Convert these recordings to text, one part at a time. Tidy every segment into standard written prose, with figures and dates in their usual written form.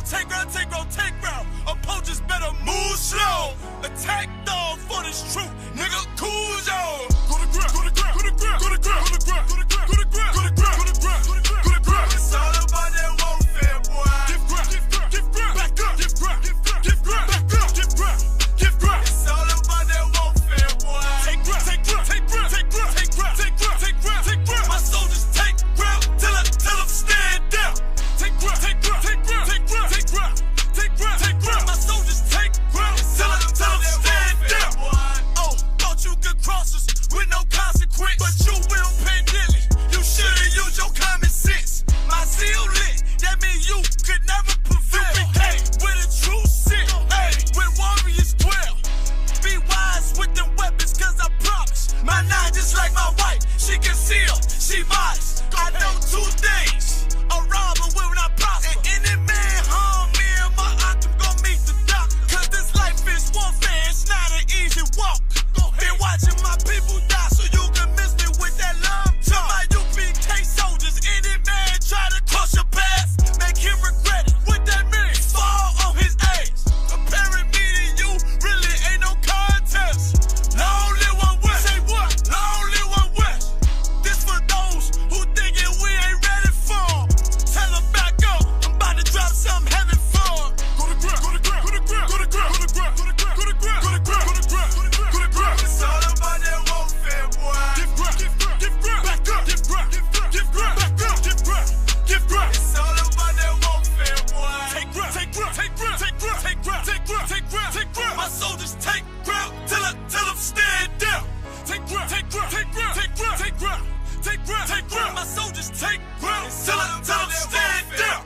take route. Approaches better move slow. Attack dog for this truth. Nigga, cool yo. Go to ground, go to ground, go to ground, go to ground, go to ground, go to ground, go to ground, go to ground, go to ground, go to ground. It's all about that warfare, boy. Give ground, give ground, give ground, back up, give ground, give ground, give ground, back up, give ground, give ground. It's all about that warfare, boy. Take ground, take ground, take ground, take ground, take ground, take ground, take ground, take ground. My soldiers take ground till them stand down. Take ground, take ground, take ground, take ground, take ground, take ground, take ground. My soldiers take ground till them stand down. Oh, thought you could cross us with no consequence, but you will pay dearly. You should've used your common sense. My zeal lit, that means you could never prevail. Hey, where the truth sit, hey, where warriors dwell. Be wise with them weapons, cause I promise. My nine just like my wife, she concealed, she modest. I know two things, a robber will not prosper. And any man harm me and my octave gon' meet the doctor. Cause this life is warfare, it's not an easy walk. Been watching my people die so you can miss me with that love talk. My U.P.K soldiers, any man try to cross your path, make him regret it. What that mean? Fall on his ass. Comparing me to you really ain't no contest. Long live one West. Say what? Long live one West. This for those who thinking we ain't ready for. Tell them back up. I'm about to drop something heavy for. Go to ground, go to ground, go to ground, go to ground, go to ground, go to ground, go to ground, go to ground, go to ground, go to ground. It's all about that warfare, boy. Give ground, give ground, give ground, back up, give ground, give ground, give ground, back up, give ground, give ground. It's all about that warfare, boy. Take ground, take ground, take ground, take ground, take ground, take ground, take ground, take ground. My soldiers take ground till them stand down. Take ground, take ground, take ground, take ground, take ground, take ground, take ground. My soldiers take ground till them stand down.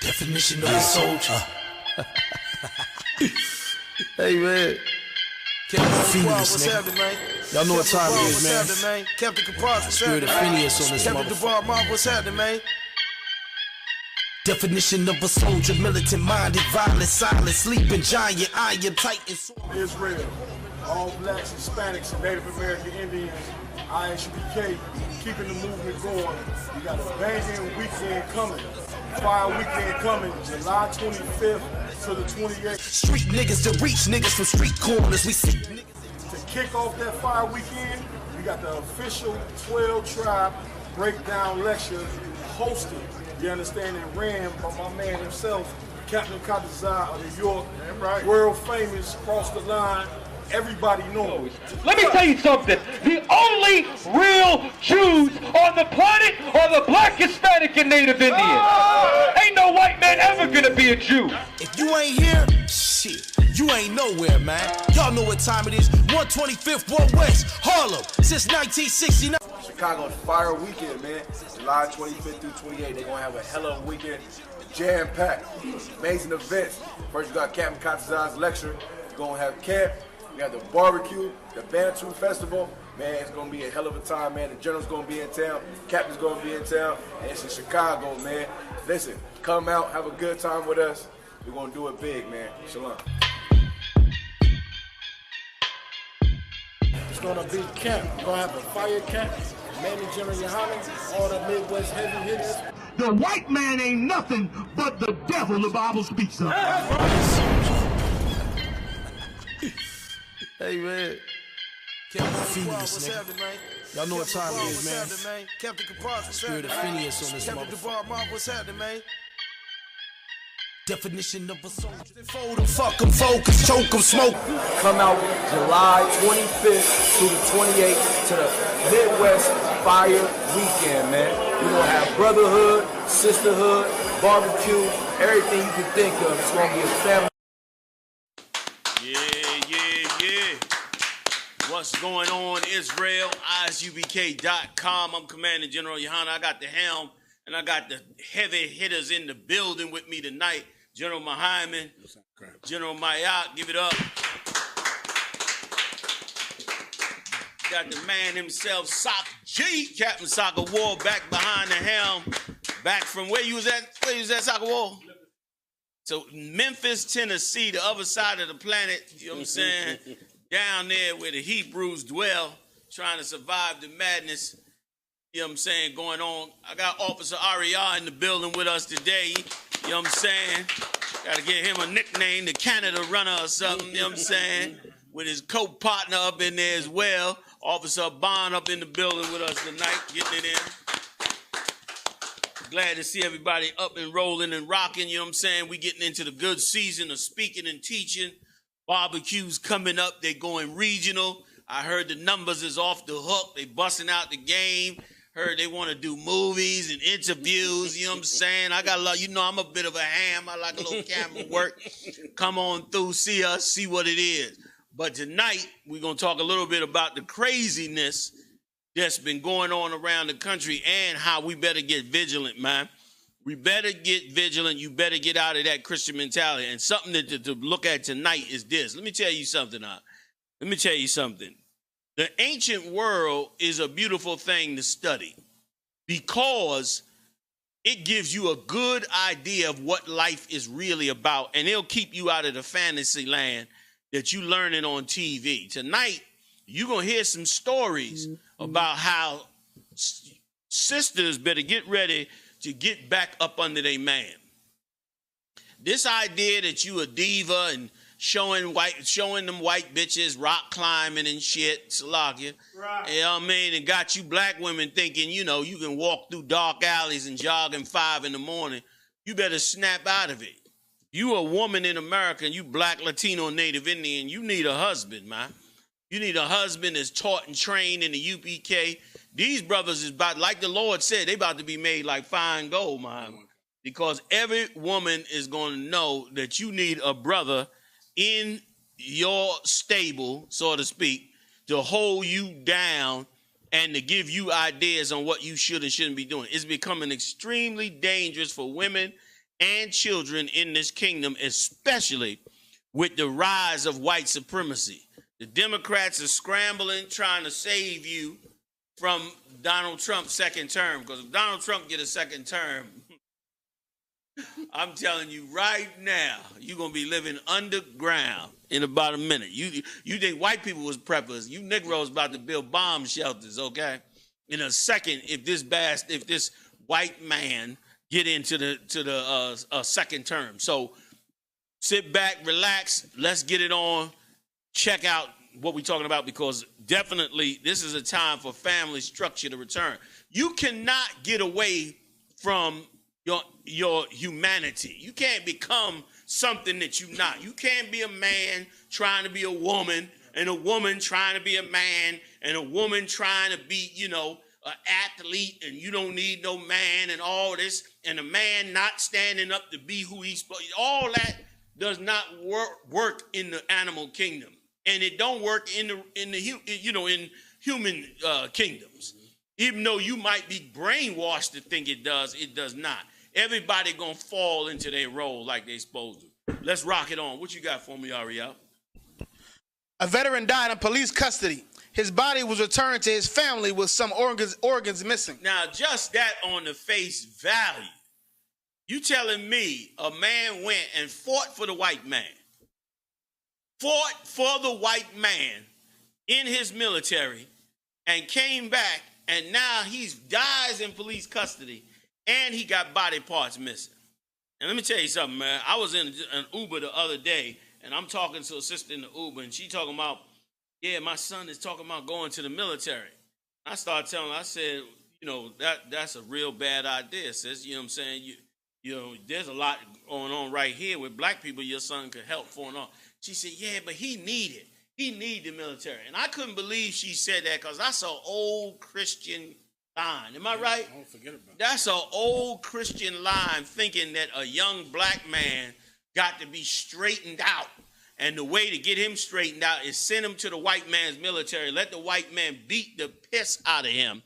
Definition of a soldier. Hey man, what's happening, man? Y'all know what time it is, man. Captain Capaz, what's happening? Spirit of Phineas on this motherfucker. What's happening, man? Definition of a soldier, militant minded, violent, silent, sleeping giant, iron, titan. Israel, all blacks, Hispanics, Native American Indians, I.S.U.P.K, keeping the movement going. We got a banging weekend coming. Fire weekend coming, July 25th to the 28th. Street niggas to reach niggas from street corners. We see to kick off that fire weekend, we got the official 12 tribe breakdown lecture hosted, you understand, and ran by my man himself, Captain Katazar of New York, right. World famous, cross the line. Everybody knows. Let me tell you something. The only real Jews on the planet are the black, Hispanic, and Native Indians. Ain't no white man ever gonna be a Jew. If you ain't here, shit, you ain't nowhere, man. Y'all know what time it is. 125th Ward West, Harlem, since 1969. Chicago's fire weekend, man. July 25th through 28th. They're gonna have a hell of a weekend. Jam-packed. Amazing events. First, you got Captain Katazar's lecture. You're gonna have camp. We have the barbecue, the Bantu Festival. Man, it's gonna be a hell of a time, man. The General's gonna be in town, Captain's gonna be in town, and it's in Chicago, man. Listen, come out, have a good time with us. We're gonna do it big, man. Shalom. It's gonna be camp. We're gonna have a fire camp. Man and GEN.YAHANNA, all the Midwest heavy hitters. The white man ain't nothing but the devil the Bible speaks of. Hey man, Captain Phineas, what's happening, man? Y'all know what time it is, man. Captain Capaz, Spirit of Phineas on this motherfucker. What's happening, man? Definition of a soldier. Fold them, fuck them, focus, choke them, smoke. Come out July 25th through the 28th to the Midwest Fire Weekend, man. We're gonna have brotherhood, sisterhood, barbecue, everything you can think of. It's gonna be a family. What's going on, Israel? ISUPK.com. I'm Commander General Yohanna. I got the helm, and I got the heavy hitters in the building with me tonight. General Mohammed, General Mayat, give it up. Got the man himself, Sock G, Captain Soccer War, back behind the helm. Back from where you was at? Where you was at, Soccer War? So Memphis, Tennessee, the other side of the planet, you know what I'm saying? Down there where the Hebrews dwell, trying to survive the madness, you know what I'm saying, going on. I got Officer Aria in the building with us today, you know what I'm saying? Got to get him a nickname, the Canada runner or something, you know what I'm saying? With his co-partner up in there as well. Officer Bond up in the building with us tonight, getting it in. Glad to see everybody up and rolling and rocking, you know what I'm saying? We getting into the good season of speaking and teaching. Barbecues coming up, they going regional. I heard the numbers is off the hook. They busting out the game. Heard they want to do movies and interviews, you know what I'm saying? I got a lot, you know I'm a bit of a ham. I like a little camera work. Come on through, see us, see what it is. But tonight, we're going to talk a little bit about the craziness that's been going on around the country and how we better get vigilant, man. We better get vigilant. You better get out of that Christian mentality. And something to look at tonight is this. Let me tell you something. Let me tell you something. The ancient world is a beautiful thing to study because it gives you a good idea of what life is really about, and it'll keep you out of the fantasy land that you learning on TV. Tonight, you're going to hear some stories about how sisters better get ready to get back up under their man. This idea that you a diva and showing them white bitches rock climbing and shit, Salakia, right. You know what I mean, and got you black women thinking, you know, you can walk through dark alleys and jog in 5 in the morning. You better snap out of it. You a woman in America and you black, Latino, Native Indian, you need a husband, man. You need a husband that's taught and trained in the UPK. These brothers is about, like the Lord said, they about to be made like fine gold, man. Because every woman is going to know that you need a brother in your stable, so to speak, to hold you down and to give you ideas on what you should and shouldn't be doing. It's becoming extremely dangerous for women and children in this kingdom, especially with the rise of white supremacy. The Democrats are scrambling, trying to save you from Donald Trump's second term. Because if Donald Trump get a second term, I'm telling you right now, you're going to be living underground in about a minute. You think white people was preppers. You Negroes about to build bomb shelters, okay? In a second, if this white man get into the second term. So sit back, relax, let's get it on. Check out what we're talking about, because definitely this is a time for family structure to return. You cannot get away from your humanity. You can't become something that you're not. You can't be a man trying to be a woman, and a woman trying to be a man, and a woman trying to be, you know, an athlete, and you don't need no man and all this, and a man not standing up to be who he's supposed to. All that does not work in the animal kingdom. And it don't work in human kingdoms. Even though you might be brainwashed to think it does not. Everybody gonna fall into their role like they supposed to. Let's rock it on. What you got for me, Ariel? A veteran died in police custody. His body was returned to his family with some organs missing. Now, just that on the face value. You telling me a man went and fought for the white man? Fought for the white man in his military and came back, and now he dies in police custody, and he got body parts missing. And let me tell you something, man. I was in an Uber the other day, and I'm talking to a sister in the Uber, and she talking about, yeah, my son is talking about going to the military. I started telling her, I said, you know, that's a real bad idea, sis. You know what I'm saying? You know, there's a lot going on right here with black people your son could help for and all. She said, yeah, but he need the military. And I couldn't believe she said that, because that's an old Christian line. Am I right? Don't forget about That's an old Christian line, thinking that a young black man got to be straightened out. And the way to get him straightened out is send him to the white man's military, let the white man beat the piss out of him,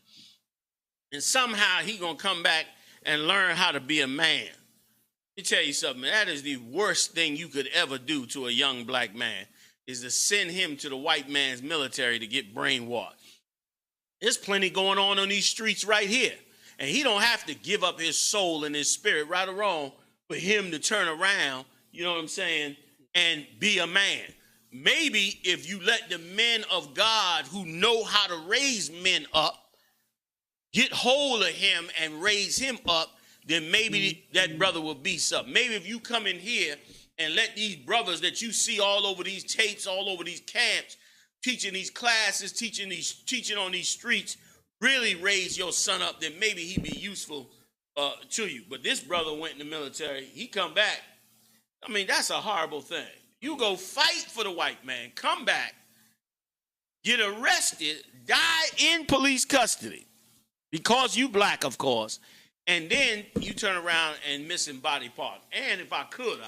and somehow he going to come back and learn how to be a man. Let me tell you something. That is the worst thing you could ever do to a young black man. is to send him to the white man's military to get brainwashed. There's plenty going on these streets right here. And he don't have to give up his soul and his spirit, right or wrong, for him to turn around, you know what I'm saying, and be a man. Maybe if you let the men of God who know how to raise men up get hold of him and raise him up, then maybe that brother will be something. Maybe if you come in here and let these brothers that you see all over these tapes, all over these camps, teaching these classes, teaching on these streets, really raise your son up, then maybe he'd be useful to you. But this brother went in the military. He come back. I mean, that's a horrible thing. You go fight for the white man, come back, get arrested, die in police custody because you black, of course, and then you turn around and missing body parts. And if I could,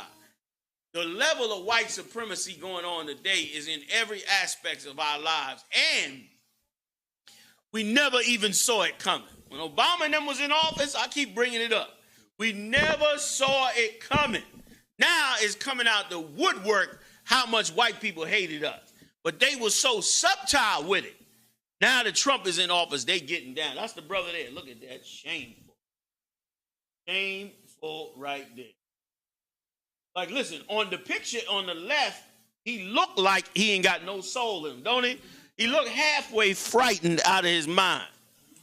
the level of white supremacy going on today is in every aspect of our lives, and we never even saw it coming. When Obama and them was in office, I keep bringing it up. We never saw it coming. Now it's coming out the woodwork how much white people hated us. But they were so subtle with it. Now that Trump is in office, they getting down. That's the brother there. Look at that. Shameful. Shameful right there. Like, listen, on the picture on the left, he looked like he ain't got no soul in him, don't he? He looked halfway frightened out of his mind.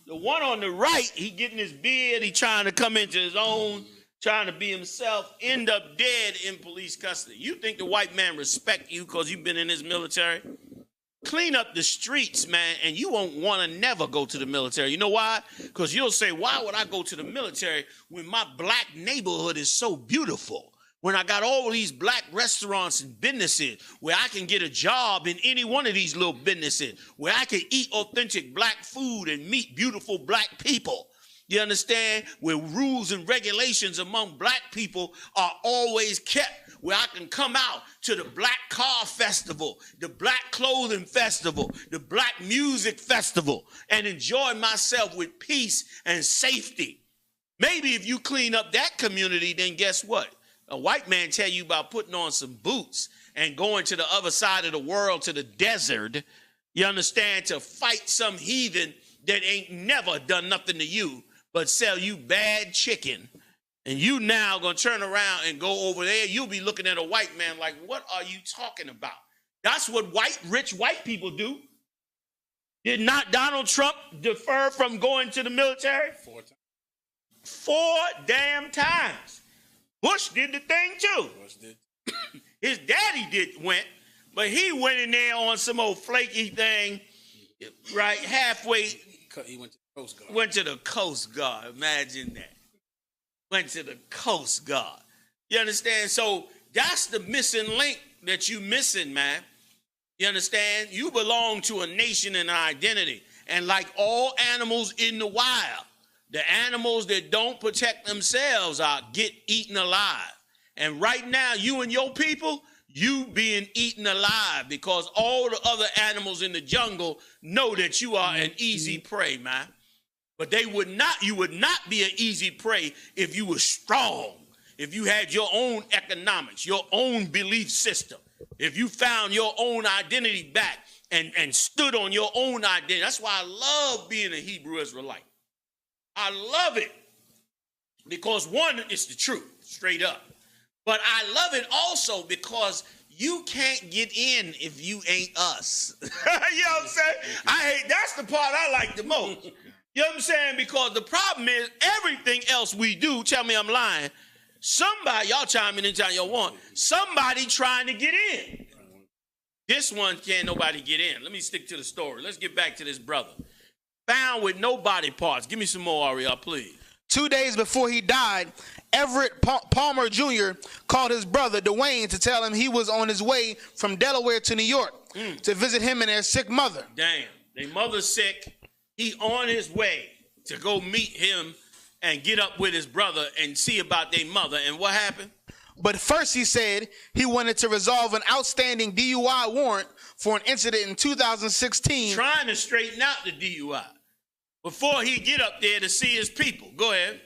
The one on the right, he getting his beard, he trying to come into his own, trying to be himself, end up dead in police custody. You think the white man respect you because you've been in his military? Clean up the streets, man, and you won't want to never go to the military. You know why? Because you'll say, why would I go to the military when my black neighborhood is so beautiful? When I got all these black restaurants and businesses where I can get a job in any one of these little businesses, where I can eat authentic black food and meet beautiful black people. You understand? Where rules and regulations among black people are always kept, where I can come out to the Black Car Festival, the Black Clothing Festival, the Black Music Festival, and enjoy myself with peace and safety. Maybe if you clean up that community, then guess what? A white man tell you about putting on some boots and going to the other side of the world, to the desert, you understand, to fight some heathen that ain't never done nothing to you but sell you bad chicken. And you now going to turn around and go over there. You'll be looking at a white man like, what are you talking about? That's what rich white people do. Did not Donald Trump defer from going to the military? 4 times. 4 damn times. Bush did the thing too. Bush did. His daddy went, but he went in there on some old flaky thing, right, halfway. He went to the Coast Guard. Went to the Coast Guard. Imagine that. Went to the Coast Guard. You understand? So that's the missing link that you missing, man. You understand? You belong to a nation and an identity. And like all animals in the wild, the animals that don't protect themselves get eaten alive. And right now, you and your people, you being eaten alive because all the other animals in the jungle know that you are an easy prey, man. But you would not be an easy prey if you were strong, if you had your own economics, your own belief system, if you found your own identity back and stood on your own identity. That's why I love being a Hebrew Israelite. I love it because, one, it's the truth, straight up. But I love it also because you can't get in if you ain't us. You know what I'm saying? That's the part I like the most. You know what I'm saying? Because the problem is everything else we do, tell me I'm lying, somebody, y'all chime in anytime y'all want, somebody trying to get in. This one can't nobody get in. Let me stick to the story. Let's get back to this brother. Found with no body parts. Give me some more, Ariel, please. 2 days before he died, Everett Palmer Jr. called his brother, Dwayne, to tell him he was on his way from Delaware to New York to visit him and their sick mother. Damn. Their mother's sick. He on his way to go meet him and get up with his brother and see about their mother. And what happened? But first he said he wanted to resolve an outstanding DUI warrant for an incident in 2016. Trying to straighten out the DUI before he get up there to see his people. Go ahead.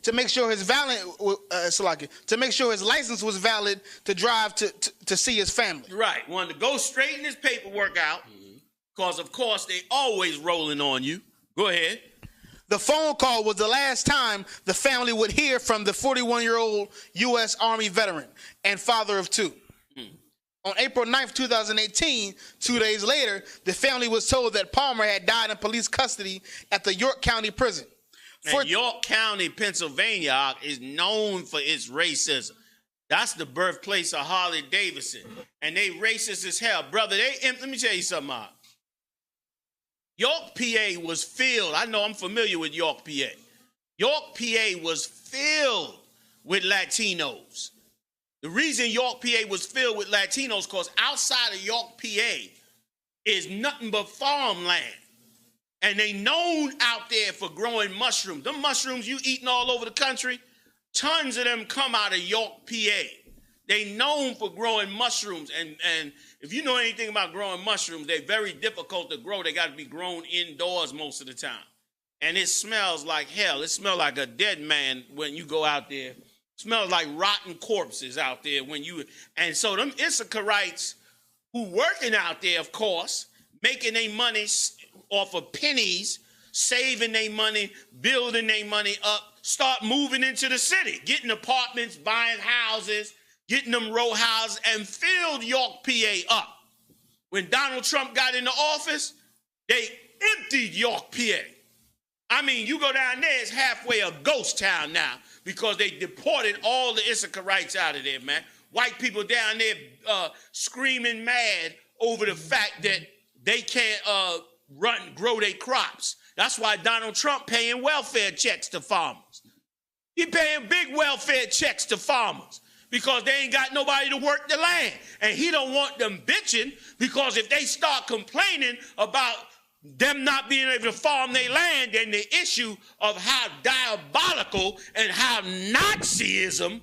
to make sure his to make sure his license was valid to drive to see his family. Right. Wanted to go straighten his paperwork out, because of course they always rolling on you. Go ahead. The phone call was the last time the family would hear from the 41-year-old U.S. Army veteran and father of two. On April 9th, 2018, 2 days later, the family was told that Palmer had died in police custody at the York County prison. And York County, Pennsylvania is known for its racism. That's the birthplace of Harley Davidson. And they racist as hell. Brother, let me tell you something, Mark. York, PA was filled. I know I'm familiar with York, PA. York, PA was filled with Latinos. The reason York, PA was filled with Latinos because outside of York, PA is nothing but farmland. And they known out there for growing mushrooms. Them mushrooms you eating all over the country, tons of them come out of York, PA. They known for growing mushrooms. And if you know anything about growing mushrooms, they're very difficult to grow. They got to be grown indoors most of the time. And it smells like hell. It smells like a dead man when you go out there. It smells like rotten corpses out there when you... And so them I.S.U.P.K who working out there, of course, making their money off of pennies, saving their money, building their money up, start moving into the city, getting apartments, buying houses, getting them row houses, and filled York, PA up. When Donald Trump got into office, they emptied York, PA. I mean, you go down there, it's halfway a ghost town now because they deported all the I.S.U.P.K out of there, man. White people down there screaming mad over the fact that they can't grow their crops. That's why Donald Trump paying welfare checks to farmers. He paying big welfare checks to farmers because they ain't got nobody to work the land. And he don't want them bitching because if they start complaining about them not being able to farm their land, then the issue of how diabolical and how Nazism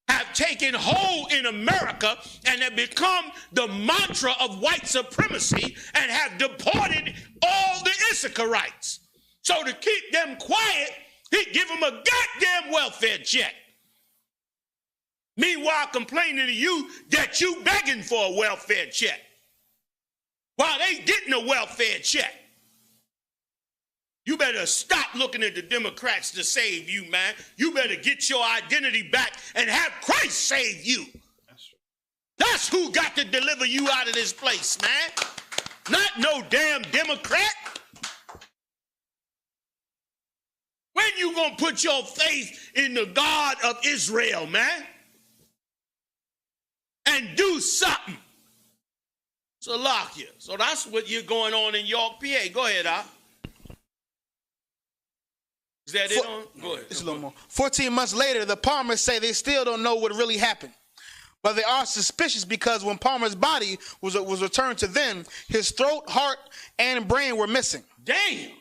have taken hold in America and have become the mantra of white supremacy and have deported all the I.S.U.P.K. So to keep them quiet, he give them a goddamn welfare check. Meanwhile, complaining to you that you begging for a welfare check while they getting a welfare check. You better stop looking at the Democrats to save you, man. You better get your identity back and have Christ save you. That's who got to deliver you out of this place, man. Not no damn Democrat. When you gonna put your faith in the God of Israel, man? And do something. So lock you. So that's what you're going on in York, PA. Go ahead, Al. Is that it on? Go ahead. It's a little more. 14 months later, the Palmers say they still don't know what really happened. But they are suspicious because when Palmer's body was returned to them, his throat, heart, and brain were missing. Damn.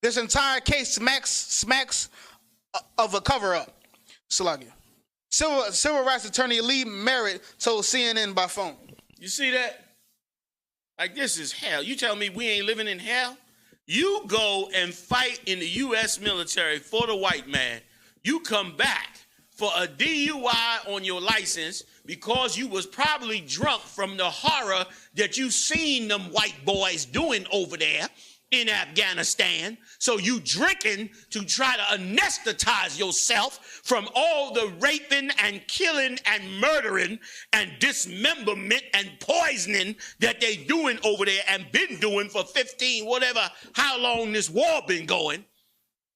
This entire case smacks of a cover-up. Salagia. Civil rights attorney Lee Merritt told CNN by phone. You see that? Like, this is hell. You tell me we ain't living in hell? You go and fight in the U.S. military for the white man. You come back for a DUI on your license because you was probably drunk from the horror that you seen them white boys doing over there in Afghanistan. So you drinking to try to anesthetize yourself from all the raping and killing and murdering and dismemberment and poisoning that they doing over there and been doing for 15, whatever, how long this war been going.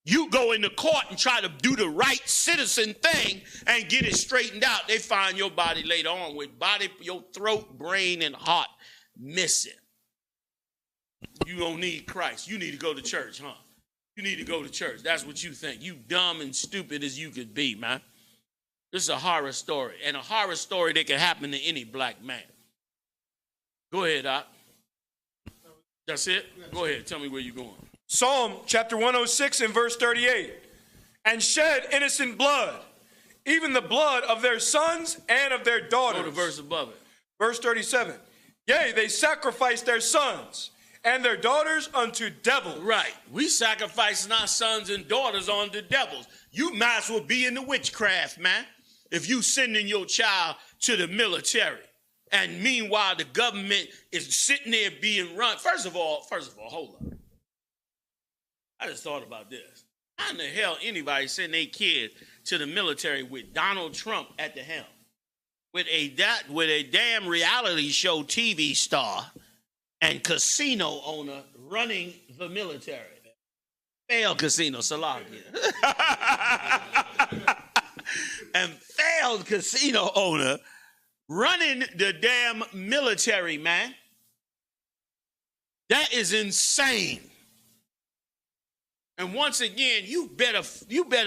You go into court and try to do the right citizen thing and get it straightened out. They find your body later on with body, your throat, brain, and heart missing. You don't need Christ. You need to go to church, huh? You need to go to church. That's what you think. You dumb and stupid as you could be, man. This is a horror story. And a horror story that can happen to any black man. Go ahead, Doc. That's it? Go ahead. Tell me where you're going. Psalm chapter 106 and verse 38. And shed innocent blood, even the blood of their sons and of their daughters. Go to verse above it. Verse 37. Yea, they sacrificed their sons and their daughters unto devils. Right. We sacrificing our sons and daughters on the devils. You might as well be in the witchcraft, man, if you sending your child to the military. And meanwhile, the government is sitting there being run. First of all, hold up. I just thought about this. How in the hell anybody send their kid to the military with Donald Trump at the helm? With a damn reality show TV star and casino owner running the military. Failed casino, Salakia. And failed casino owner running the damn military, man. That is insane. And once again, you better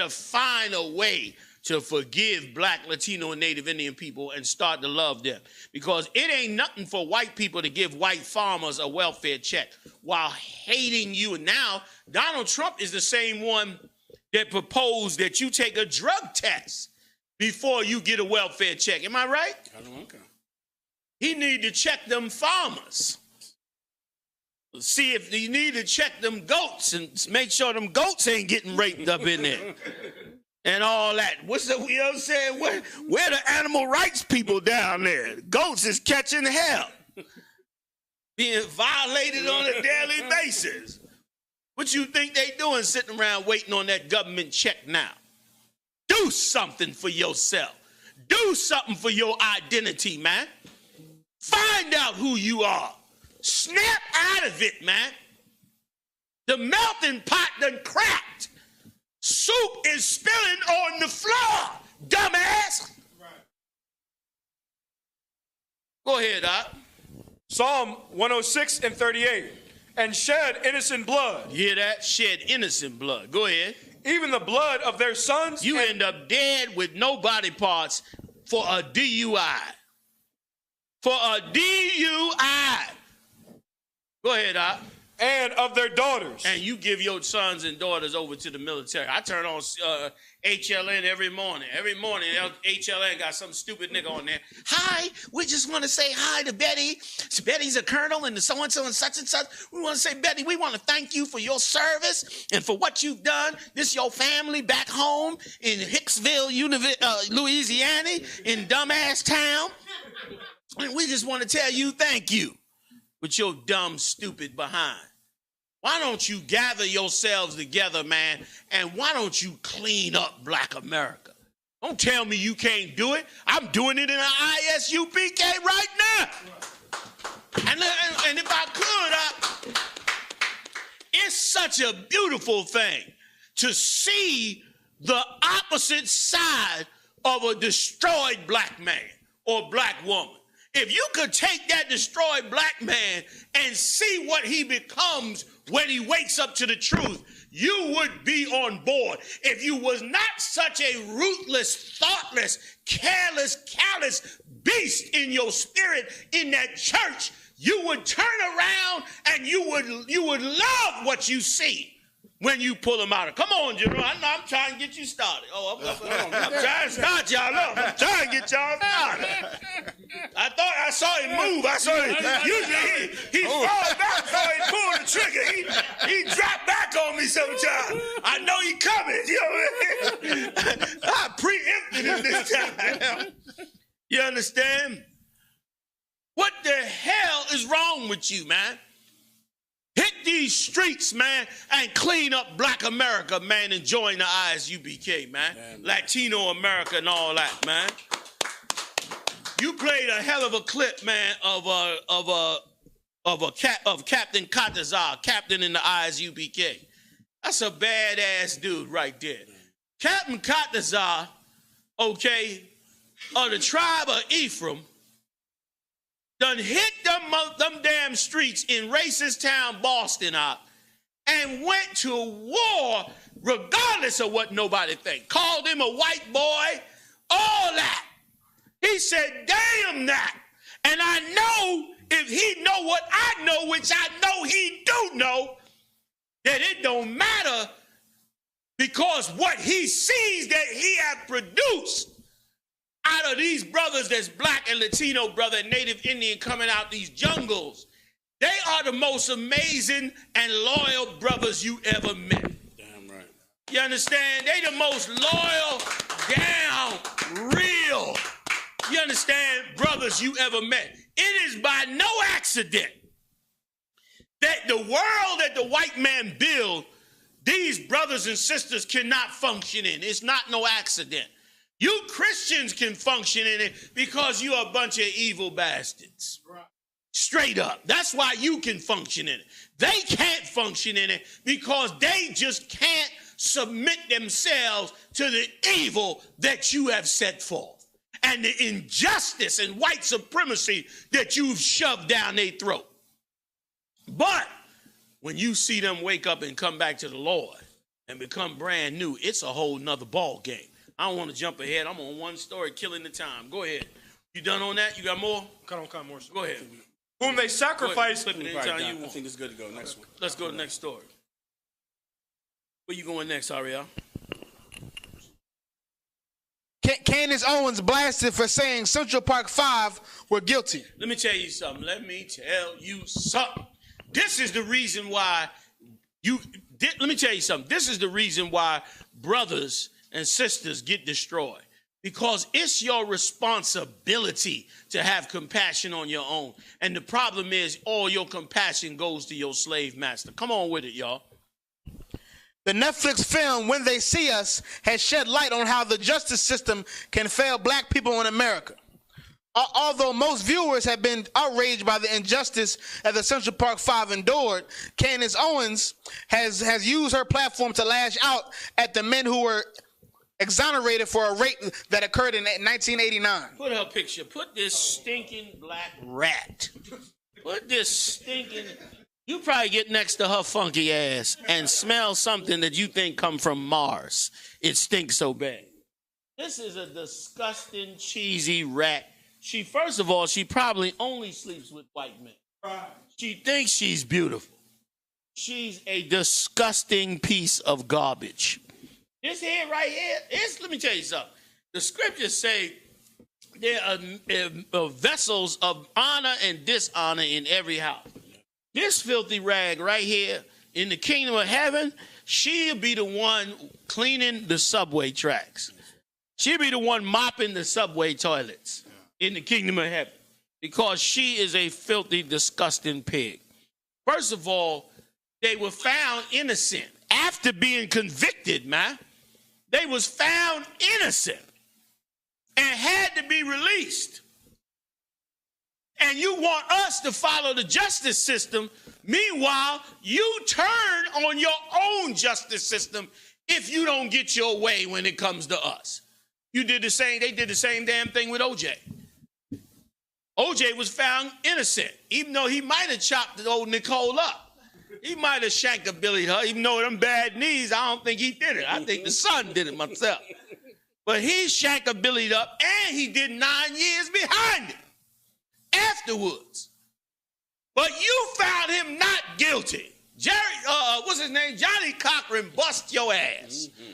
find a way to forgive Black, Latino, and Native Indian people and start to love them. Because it ain't nothing for white people to give white farmers a welfare check while hating you. And now Donald Trump is the same one that proposed that you take a drug test before you get a welfare check. Am I right? I don't know. He need to check them farmers. See if you need to check them goats and make sure them goats ain't getting raped up in there. And all that. What's the, you know what I'm saying? Where the animal rights people down there? Goats is catching hell. Being violated on a daily basis. What you think they doing sitting around waiting on that government check now? Do something for yourself. Do something for your identity, man. Find out who you are. Snap out of it, man. The melting pot done cracked. Soup is spilling on the floor, dumbass. Right. Go ahead, Doc. Psalm 106 and 38. And shed innocent blood. You hear that? Shed innocent blood. Go ahead. Even the blood of their sons. You end up dead with no body parts for a DUI. For a DUI. Go ahead, Doc. And of their daughters. And you give your sons and daughters over to the military. I turn on HLN every morning. Every morning, HLN got some stupid nigga on there. Hi, we just want to say hi to Betty. So Betty's a colonel and so-and-so and such and such. We want to say, Betty, we want to thank you for your service and for what you've done. This your family back home in Hicksville, Louisiana, in dumbass town. And we just want to tell you thank you with your dumb, stupid behind. Why don't you gather yourselves together, man, and why don't you clean up Black America? Don't tell me you can't do it. I'm doing it in an I.S.U.P.K. right now. And if I could, it's such a beautiful thing to see the opposite side of a destroyed Black man or Black woman. If you could take that destroyed Black man and see what he becomes when he wakes up to the truth, you would be on board. If you was not such a ruthless, thoughtless, careless, callous beast in your spirit in that church, you would turn around and you would love what you see when you pull them out. Come on, Jerome. I'm trying to get you started. I'm trying to start y'all up. I'm trying to get y'all started. I thought I saw him move. I saw him. Usually he falls back before he pulled the trigger. He dropped back on me sometimes. I know he coming. You know what I mean? I preempted him this time. You understand? What the hell is wrong with you, man? Hit these streets, man, and clean up Black America, man, and join the I.S.U.P.K, man. Latino America and all that, man. You played a hell of a clip, man, of Captain Katazar, captain in the I.S.U.P.K. That's a badass dude right there. Captain Katazar, okay, of the tribe of Ephraim, done hit them damn streets in racist town Boston up and went to war regardless of what nobody think. Called him a white boy, all that. He said, damn that. And I know if he know what I know, which I know he do know, that it don't matter because what he sees that he have produced out of these brothers that's Black and Latino brother and Native Indian coming out these jungles They are the most amazing and loyal brothers you ever met. Damn right. You understand? They the most loyal, down, real, you understand, brothers you ever met. It is by no accident that the world that the white man built, these brothers and sisters cannot function in. It's not no accident. You Christians can function in it because you're a bunch of evil bastards. Right. Straight up. That's why you can function in it. They can't function in it because they just can't submit themselves to the evil that you have set forth and the injustice and white supremacy that you've shoved down their throat. But when you see them wake up and come back to the Lord and become brand new, it's a whole nother ball game. I don't want to jump ahead. I'm on one story, killing the time. Go ahead. You done on that? You got more? Come more. Go ahead. Whom they sacrificed. I think it's good to go. Next one. Let's go to the next story. Where you going next, Ariel? Candace Owens blasted for saying Central Park 5 were guilty. Let me tell you something. This is the reason why let me tell you something. This is the reason why brothers and sisters get destroyed. Because it's your responsibility to have compassion on your own. And the problem is all your compassion goes to your slave master. Come on with it, y'all. The Netflix film When They See Us has shed light on how the justice system can fail black people in America. Although most viewers have been outraged by the injustice that the Central Park 5 endured, Candace Owens has used her platform to lash out at the men who were exonerated for a rape that occurred in 1989. Put her picture. Put this stinking black rat. Put this stinking... You probably get next to her funky ass and smell something that you think come from Mars. It stinks so bad. This is a disgusting, cheesy rat. First of all, she probably only sleeps with white men. She thinks she's beautiful. She's a disgusting piece of garbage. This here right here, let me tell you something. The scriptures say there are vessels of honor and dishonor in every house. This filthy rag right here in the kingdom of heaven, she'll be the one cleaning the subway tracks. She'll be the one mopping the subway toilets in the kingdom of heaven because she is a filthy, disgusting pig. First of all, they were found innocent after being convicted, man. They was found innocent and had to be released. And you want us to follow the justice system. Meanwhile, you turn on your own justice system if you don't get your way when it comes to us. They did the same damn thing with OJ. OJ was found innocent, even though he might have chopped the old Nicole up. He might have shank-a-billied her, even though them bad knees, I don't think he did it. I think the son did it myself. But he shank-a-billied up, and he did 9 years behind it afterwards. But you found him not guilty. Johnny Cochran bust your ass. Mm-hmm.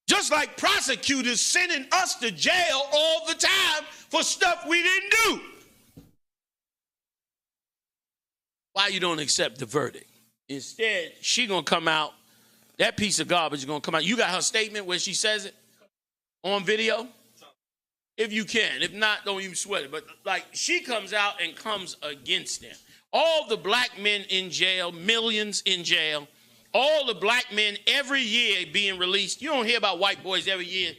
Just like prosecutors sending us to jail all the time for stuff we didn't do. Why you don't accept the verdict? Instead, she gonna come out, that piece of garbage is gonna come out. You got her statement where she says it on video? If you can. If not, don't even sweat it. But like she comes out and comes against them. All the black men in jail, millions in jail, all the black men every year being released. You don't hear about white boys every year.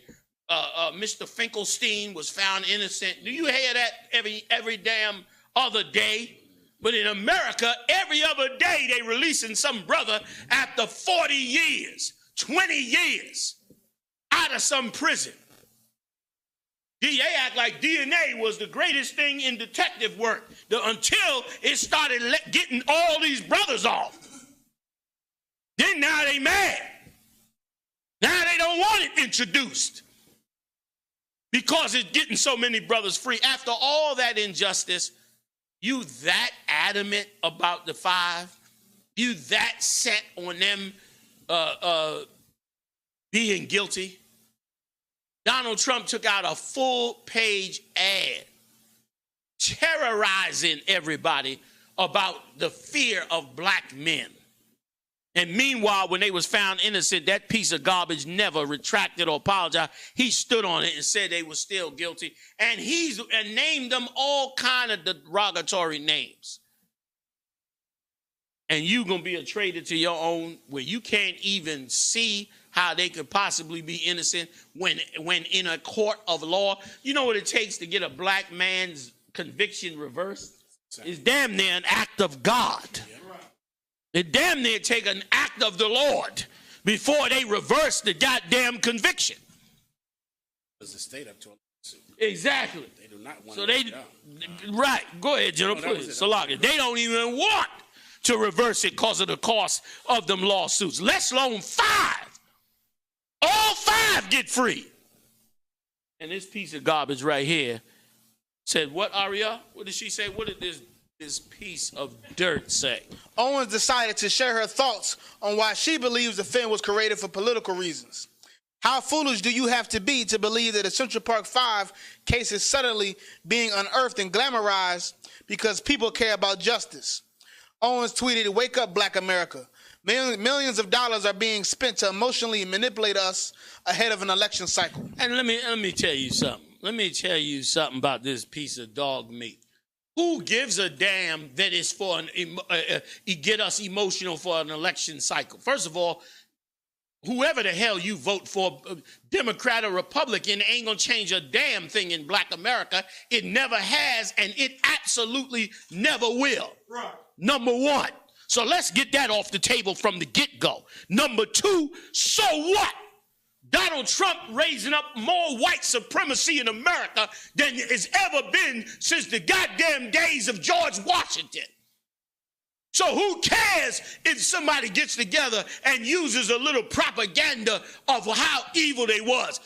Mr. Finkelstein was found innocent. Do you hear that every damn other day? But in America, every other day they releasing some brother after 40 years, 20 years out of some prison. They act like DNA was the greatest thing in detective work until it started getting all these brothers off. Then now they mad. Now they don't want it introduced because it's getting so many brothers free. After all that injustice, you that adamant about the 5? You that set on them being guilty? Donald Trump took out a full-page ad terrorizing everybody about the fear of black men. And meanwhile, when they was found innocent, that piece of garbage never retracted or apologized. He stood on it and said they were still guilty. And and named them all kind of derogatory names. And you going to be a traitor to your own, where you can't even see how they could possibly be innocent when in a court of law. You know what it takes to get a black man's conviction reversed? It's damn near an act of God. It damn near take an act of the Lord before they reverse the goddamn conviction. Does the state up to a lawsuit? Exactly. They do not want so to. Right. Go ahead, General. Please. Salaki. They don't even want to reverse it because of the cost of them lawsuits. Let alone 5. All 5 get free. And this piece of garbage right here said, what, Aria? What did she say? What did this piece of dirt say? Owens decided to share her thoughts on why she believes the film was created for political reasons. How foolish do you have to be to believe that a Central Park 5 case is suddenly being unearthed and glamorized because people care about justice? Owens tweeted, "Wake up, Black America. Millions of dollars are being spent to emotionally manipulate us ahead of an election cycle." And let me tell you something. Let me tell you something about this piece of dog meat. Who gives a damn that it's for get us emotional for an election cycle? First of all, whoever the hell you vote for, Democrat or Republican, ain't gonna change a damn thing in Black America. It never has, and it absolutely never will. Right. Number one. So let's get that off the table from the get-go. Number 2, so what? Donald Trump raising up more white supremacy in America than has ever been since the goddamn days of George Washington. So who cares if somebody gets together and uses a little propaganda of how evil they was?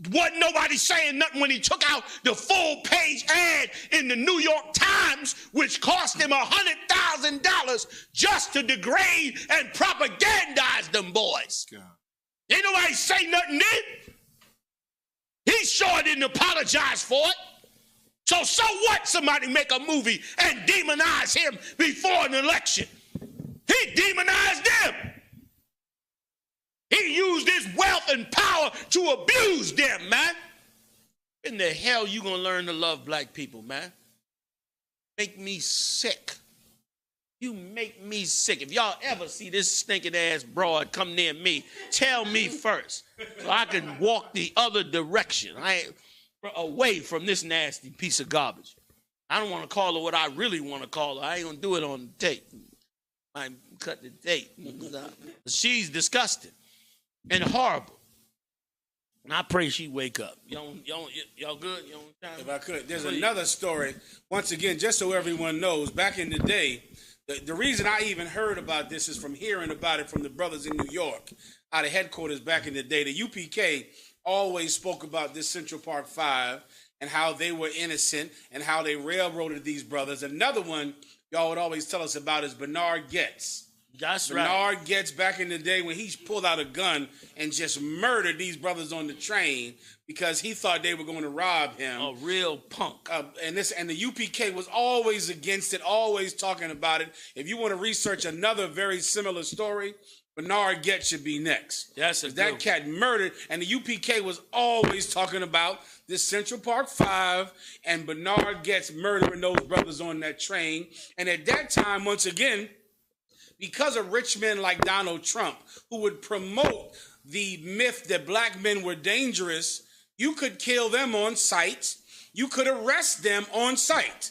Wasn't nobody saying nothing when he took out the full-page ad in the New York Times, which cost him $100,000 just to degrade and propagandize them boys. God. Ain't nobody say nothing then. He sure didn't apologize for it. So what? Somebody make a movie and demonize him before an election. He demonized them. He used his wealth and power to abuse them, man. In the hell you gonna learn to love black people, man? Make me sick. You make me sick. If y'all ever see this stinking ass broad come near me, tell me first so I can walk the other direction. I ain't away from this nasty piece of garbage. I don't want to call her what I really want to call her. I ain't going to do it on the tape. I cut the tape. She's disgusting and horrible. And I pray she wake up. Y'all good? If I could. There's another story. Once again, just so everyone knows, back in the day, the reason I even heard about this is from hearing about it from the brothers in New York, out of headquarters back in the day. The UPK always spoke about this Central Park 5 and how they were innocent and how they railroaded these brothers. Another one y'all would always tell us about is Bernard Goetz. That's right. Bernard Goetz back in the day when he pulled out a gun and just murdered these brothers on the train because he thought they were going to rob him. A real punk. And the UPK was always against it, always talking about it. If you want to research another very similar story, Bernard Goetz should be next. That cat murdered, and the UPK was always talking about this Central Park 5 and Bernard Goetz murdering those brothers on that train. And at that time, once again, because of rich men like Donald Trump, who would promote the myth that black men were dangerous, you could kill them on sight. You could arrest them on sight.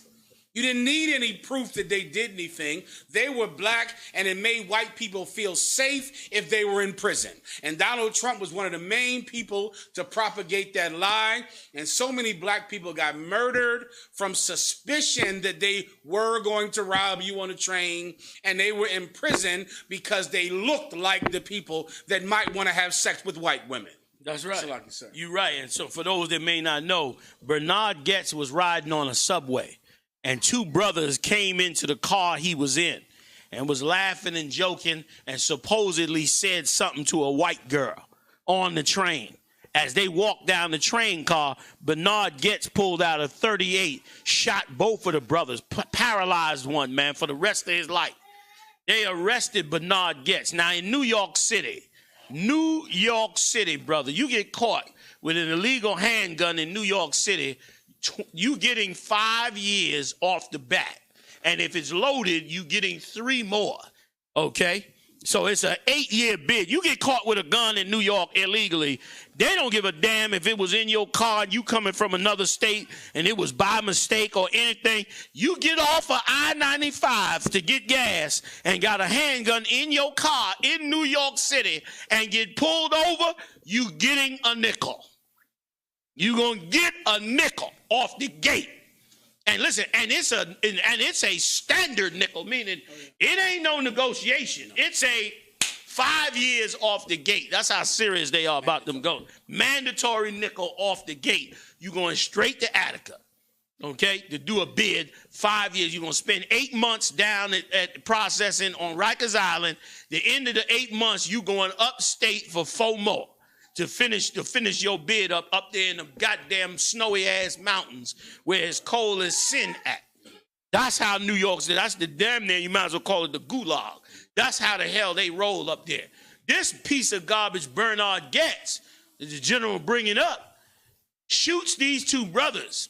You didn't need any proof that they did anything. They were black, and it made white people feel safe if they were in prison. And Donald Trump was one of the main people to propagate that lie. And so many black people got murdered from suspicion that they were going to rob you on a train, and they were in prison because they looked like the people that might want to have sex with white women. That's right. You're right. And so for those that may not know, Bernard Goetz was riding on a subway. And 2 brothers came into the car he was in and was laughing and joking and supposedly said something to a white girl on the train. As they walked down the train car, Bernard Goetz pulled out a .38, shot both of the brothers, paralyzed one, man, for the rest of his life. They arrested Bernard Goetz. Now, in New York City, brother, you get caught with an illegal handgun in New York City, you getting 5 years off the bat. And if it's loaded, you getting 3 more, okay? So it's an 8-year bid. You get caught with a gun in New York illegally, they don't give a damn if it was in your car and you coming from another state and it was by mistake or anything. You get off of I-95 to get gas and got a handgun in your car in New York City and get pulled over, you getting a nickel. You gonna get a nickel off the gate. And listen, and it's a standard nickel, meaning it ain't no negotiation. It's a 5 years off the gate. That's how serious they are about them going. Mandatory nickel off the gate. You going straight to Attica, okay, to do a bid. 5 years. You're going to spend 8 months down at processing on Rikers Island. The end of the 8 months, you going upstate for 4 more. To finish your bid up there in the goddamn snowy ass mountains where it's cold as sin at. That's how New York's. That's the damn near. You might as well call it the gulag. That's how the hell they roll up there. This piece of garbage Bernard Goetz, the general bringing up, shoots these 2 brothers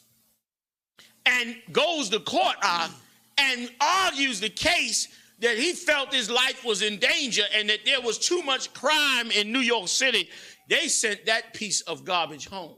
and goes to court and argues the case that he felt his life was in danger and that there was too much crime in New York City. They sent that piece of garbage home.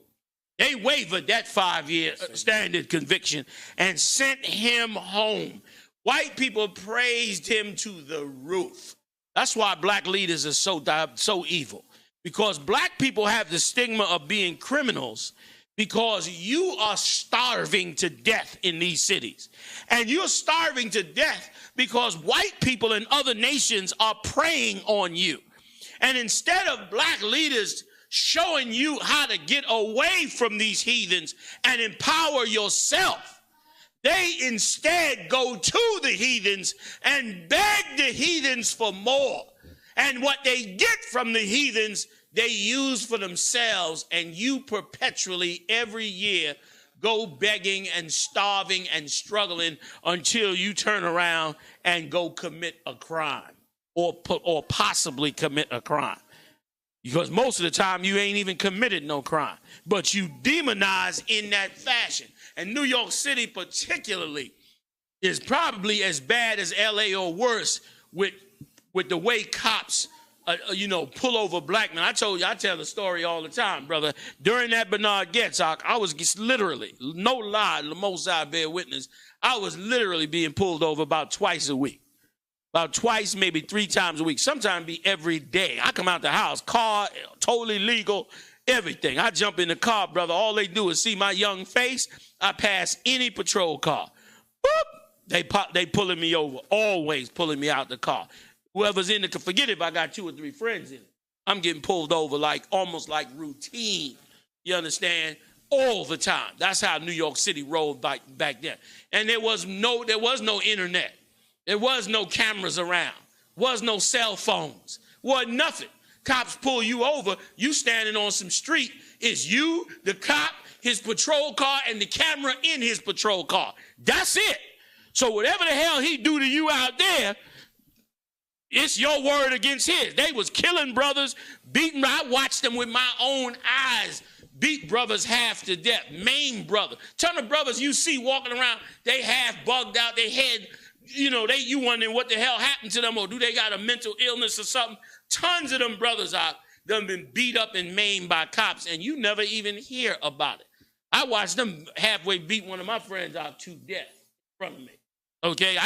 They waived that 5-year standard conviction and sent him home. White people praised him to the roof. That's why black leaders are so evil. Because black people have the stigma of being criminals because you are starving to death in these cities. And you're starving to death because white people in other nations are preying on you. And instead of black leaders showing you how to get away from these heathens and empower yourself, they instead go to the heathens and beg the heathens for more. And what they get from the heathens, they use for themselves. And you perpetually, every year, go begging and starving and struggling until you turn around and go commit a crime or possibly commit a crime. Because most of the time you ain't even committed no crime, but you demonize in that fashion. And New York City particularly is probably as bad as LA or worse with the way cops pull over black men. I tell the story all the time, brother. During that Bernard Goetz, I was literally, no lie, the most I bear witness, I was literally being pulled over about twice a week. About twice, maybe 3 times a week. Sometimes be every day. I come out the house, car, totally legal, everything. I jump in the car, brother. All they do is see my young face. I pass any patrol car. Boop! They pulling me over, always pulling me out the car. Whoever's in it, forget if I got 2 or 3 friends in it. I'm getting pulled over almost like routine. You understand? All the time. That's how New York City rolled back then. And there was no internet. There was no cameras around. Was no cell phones. Was nothing. Cops pull you over. You standing on some street. It's you, the cop, his patrol car, and the camera in his patrol car. That's it. So whatever the hell he do to you out there, it's your word against his. They was killing brothers, beating. I watched them with my own eyes. Beat brothers half to death. Maim brother. Ton of brothers you see walking around, they half bugged out, their head. You wondering what the hell happened to them, or do they got a mental illness or something? Tons of them brothers out done been beat up and maimed by cops, and you never even hear about it. I watched them halfway beat one of my friends out to death in front of me. Okay,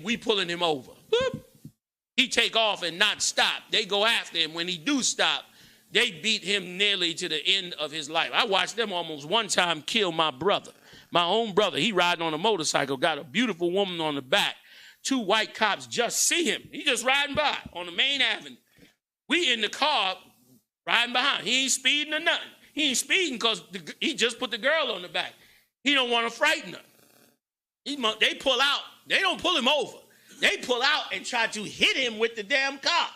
we pulling him over. Boop. He take off and not stop. They go after him. When he do stop, they beat him nearly to the end of his life. I watched them almost one time kill my brother. My own brother, he riding on a motorcycle, got a beautiful woman on the back. 2 white cops just see him. He just riding by on the main avenue. We in the car riding behind. He ain't speeding or nothing. He ain't speeding because he just put the girl on the back. He don't want to frighten her. They pull out. They don't pull him over. They pull out and try to hit him with the damn car.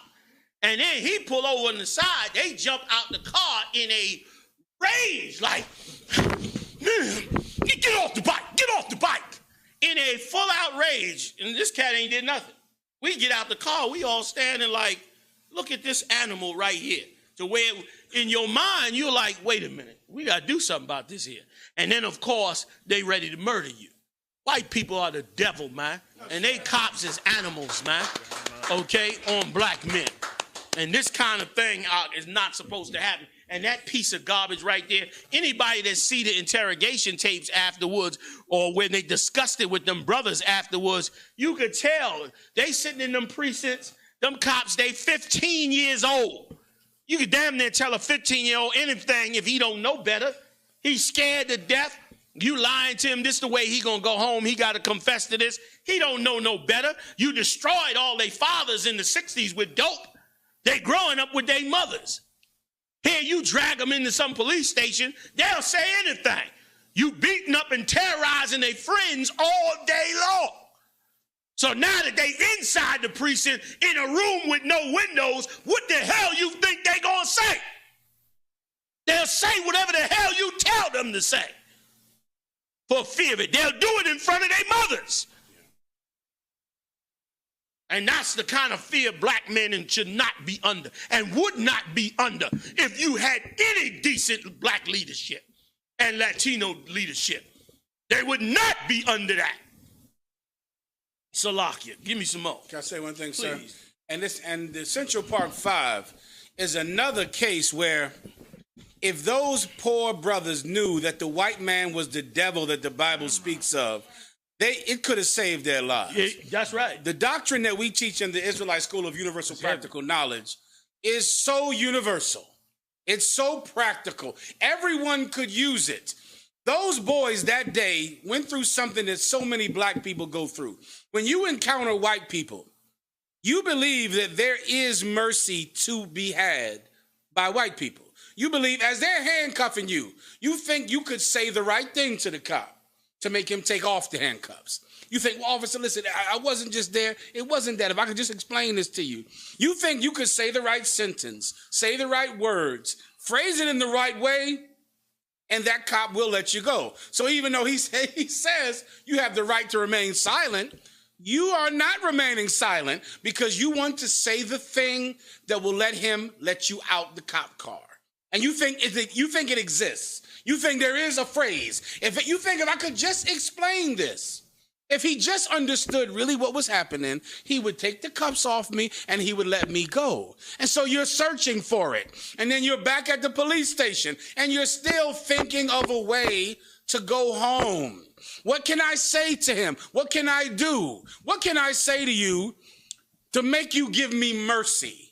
And then he pull over on the side. They jump out the car in a rage, like, get off the bike, get off the bike. In a full out rage. And this cat ain't did nothing. We get out the car, we all standing like, look at this animal right here. To where in your mind, you're like, wait a minute, we got to do something about this here. And then, of course, they ready to murder you. White people are the devil, man. And they cops is animals, man. Okay, on black men. And this kind of thing is not supposed to happen. And that piece of garbage right there, anybody that see the interrogation tapes afterwards or when they discussed it with them brothers afterwards, you could tell they sitting in them precincts, them cops, they 15 years old. You could damn near tell a 15-year-old anything if he don't know better. He's scared to death. You lying to him, this the way he gonna go home. He gotta confess to this. He don't know no better. You destroyed all their fathers in the 60s with dope. They growing up with their mothers. Here you drag them into some police station, they'll say anything. You beating up and terrorizing their friends all day long. So now that they inside the precinct in a room with no windows, what the hell you think they gonna say? They'll say whatever the hell you tell them to say. For fear of it. They'll do it in front of their mothers. And that's the kind of fear black men should not be under and would not be under if you had any decent black leadership and Latino leadership. They would not be under that. Salakia, give me some more. Can I say one thing, Please. sir? And the Central Park 5 is another case where if those poor brothers knew that the white man was the devil that the Bible speaks of, it could have saved their lives. Yeah, that's right. The doctrine that we teach in the Israelite School of Universal Practical Knowledge is so universal. It's so practical. Everyone could use it. Those boys that day went through something that so many black people go through. When you encounter white people, you believe that there is mercy to be had by white people. You believe as they're handcuffing you, you think you could say the right thing to the cop to make him take off the handcuffs. You think, well, officer, listen, I wasn't just there. It wasn't that. If I could just explain this to you. You think you could say the right sentence, say the right words, phrase it in the right way, and that cop will let you go. So even though he says you have the right to remain silent, you are not remaining silent because you want to say the thing that will let him let you out the cop car. And you think it exists. You think there is a phrase. You think if I could just explain this, if he just understood really what was happening, he would take the cuffs off me and he would let me go. And so you're searching for it. And then you're back at the police station and you're still thinking of a way to go home. What can I say to him? What can I do? What can I say to you to make you give me mercy?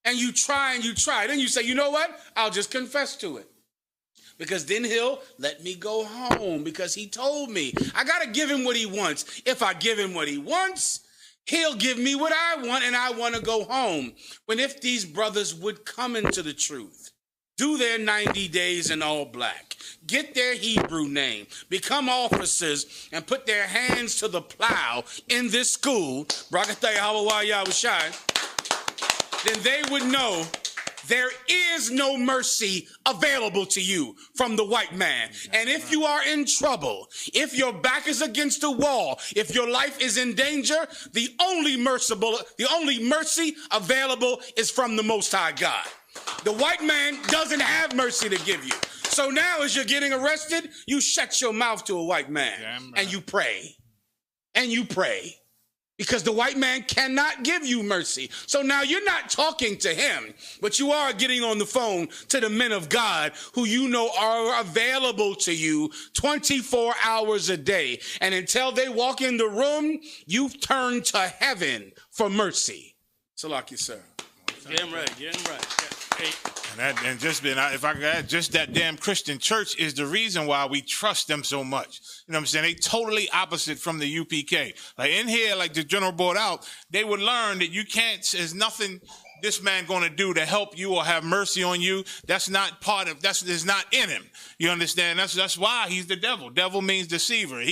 And you try and you try. Then you say, you know what? I'll just confess to it. Because then he'll let me go home because he told me. I got to give him what he wants. If I give him what he wants, he'll give me what I want and I want to go home. When if these brothers would come into the truth, do their 90 days in all black, get their Hebrew name, become officers, and put their hands to the plow in this school, then they would know there is no mercy available to you from the white man. And if you are in trouble, if your back is against the wall, if your life is in danger, the only mercy available is from the Most High God. The white man doesn't have mercy to give you. So now as you're getting arrested, you shut your mouth to a white man and you pray. And you pray. Because the white man cannot give you mercy. So now you're not talking to him, but you are getting on the phone to the men of God who you know are available to you 24 hours a day. And until they walk in the room, you turn to heaven for mercy. Salaki, sir. Get him right. Get him right. Hey. And if I could add, just that damn Christian church is the reason why we trust them so much. You know what I'm saying? They totally opposite from the UPK. Like in here, like the general brought out, they would learn that there's nothing this man going to do to help you or have mercy on you. That's not that's not in him. You understand? That's why he's the devil. Devil means deceiver.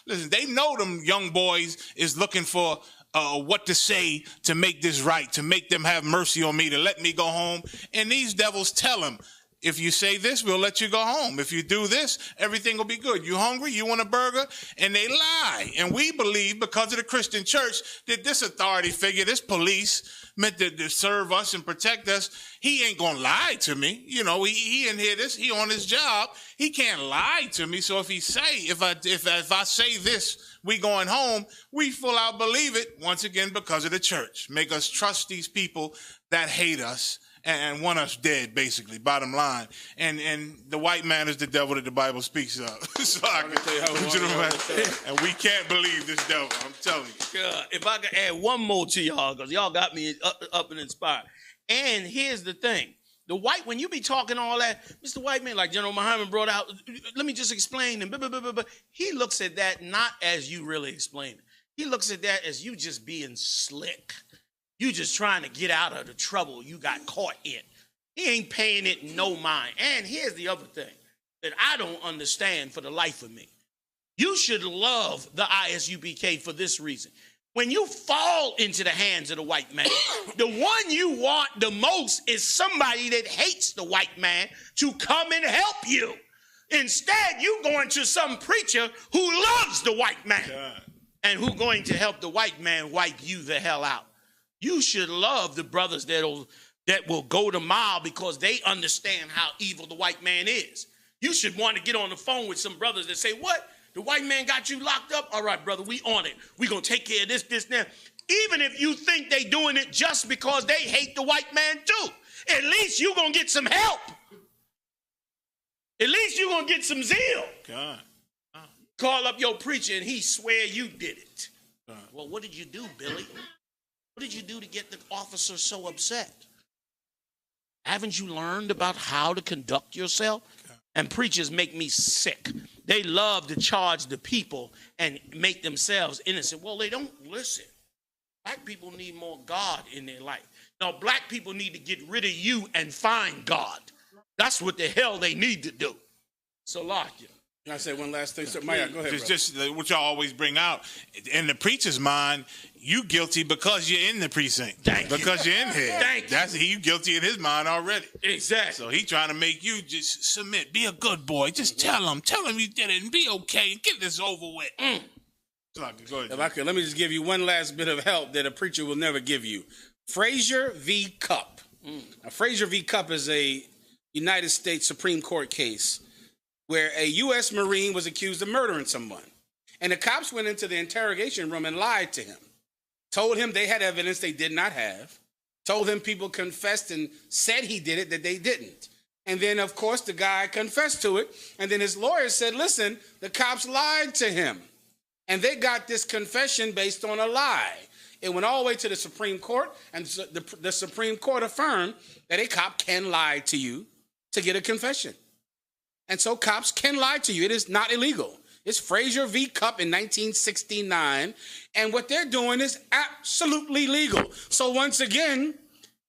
Listen, they know them young boys is looking for what to say to make this right, to make them have mercy on me, to let me go home. And these devils tell him, if you say this, we'll let you go home. If you do this, everything will be good. You hungry? You want a burger? And they lie. And we believe, because of the Christian church, that this authority figure, this police, meant to serve us and protect us, he ain't gonna lie to me. You know, he in here, he on his job. He can't lie to me. So if he say, if I say this, we going home, we full out believe it, once again, because of the church. Make us trust these people that hate us and want us dead, basically, bottom line. And the white man is the devil that the Bible speaks of. So and we can't believe this devil, I'm telling you. If I could add one more to y'all, because y'all got me up and inspired. And here's the thing. When you be talking all that, Mr. White Man, like General Muhammad brought out, let me just explain. And he looks at that not as you really explain it. He looks at that as you just being slick. You just trying to get out of the trouble you got caught in. He ain't paying it no mind. And here's the other thing that I don't understand for the life of me. You should love the ISUPK for this reason. When you fall into the hands of the white man, the one you want the most is somebody that hates the white man to come and help you. Instead, you going to some preacher who loves the white man and who going to help the white man wipe you the hell out. You should love the brothers that will go to Moab because they understand how evil the white man is. You should want to get on the phone with some brothers that say, what? The white man got you locked up? All right, brother, we on it. We going to take care of this, that. Even if you think they doing it just because they hate the white man too, at least you going to get some help. At least you going to get some zeal. God. Call up your preacher and he swear you did it. Well, what did you do, Billy? What did you do to get the officer so upset? Haven't you learned about how to conduct yourself? And preachers make me sick. They love to charge the people and make themselves innocent. Well, they don't listen. Black people need more God in their life. Now, black people need to get rid of you and find God. That's what the hell they need to do. So, Salakia. Can I say one last thing? Maya, go ahead, just what y'all always bring out. In the preacher's mind, you guilty because you're in the precinct. Because you're in here. You guilty in his mind already. Exactly. So he trying to make you just submit. Be a good boy. Just tell him you did it and be okay and get this over with. Go ahead. If I could, let me just give you one last bit of help that a preacher will never give you. Frazier v. Cupp. Now, Frazier v. Cupp is a United States Supreme Court case where a U.S. Marine was accused of murdering someone. And the cops went into the interrogation room and lied to him. Told him they had evidence they did not have. Told him people confessed and said he did it, that they didn't. And then, of course, the guy confessed to it. And then his lawyer said, listen, the cops lied to him. And they got this confession based on a lie. It went all the way to the Supreme Court, and the Supreme Court affirmed that a cop can lie to you to get a confession. And so cops can lie to you. It is not illegal. It's Frazier v. Cupp in 1969. And what they're doing is absolutely legal. So once again,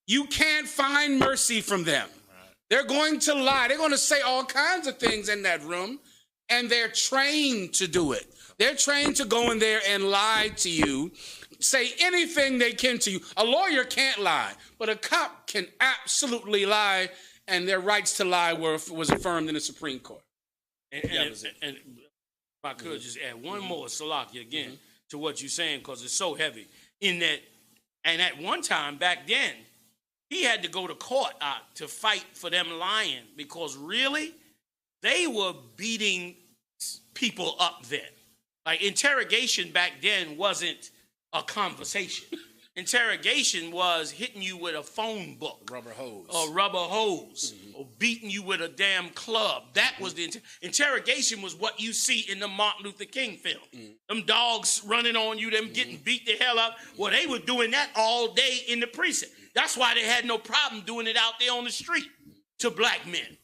you can't find mercy from them. They're going to lie. They're going to say all kinds of things in that room, and they're trained to do it. They're trained to go in there and lie to you, say anything they can to you. A lawyer can't lie, but a cop can absolutely lie, and their rights to lie was affirmed in the Supreme Court. And if I could just add one more, Salakia, again, to what you're saying, because it's so heavy. In that, and at one time back then, he had to go to court to fight for them lying, because really, they were beating people up then. Like, interrogation back then wasn't a conversation. Interrogation was hitting you with a phone book. Rubber hose. Or rubber hose. Or beating you with a damn club. That was the interrogation was what you see in the Martin Luther King film. Them dogs running on you, them getting beat the hell up. Well, they were doing that all day in the precinct. That's why they had no problem doing it out there on the street to black men.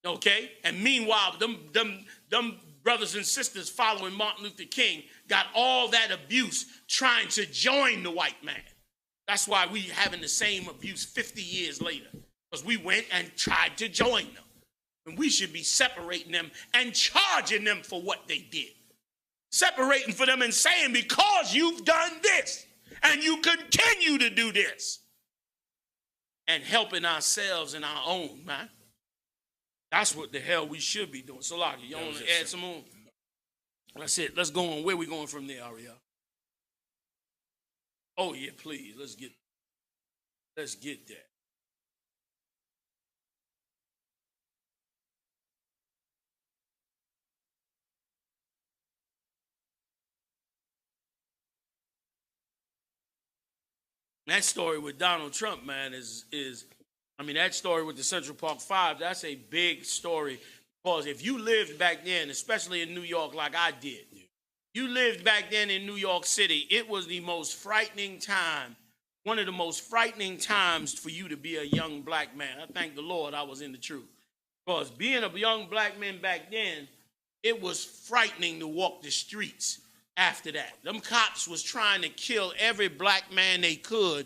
Okay? And meanwhile, them brothers and sisters following Martin Luther King got all that abuse trying to join the white man. That's why we having the same abuse 50 years later, because we went and tried to join them. And we should be separating them and charging them for what they did. Separating for them and saying, because you've done this and you continue to do this, and helping ourselves and our own, man. That's what the hell we should be doing. So, Lockie, you want to add some more? That's it. Let's go on. Where we going from there, Ariel? Oh, yeah, please. Let's get that. That story with Donald Trump, man, that story with the Central Park Five, that's a big story. Because if you lived back then, especially in New York like I did, you lived back then in New York City, it was the most frightening time, one of the most frightening times for you to be a young black man. I thank the Lord I was in the truth. Because being a young black man back then, it was frightening to walk the streets. After that, them cops was trying to kill every black man they could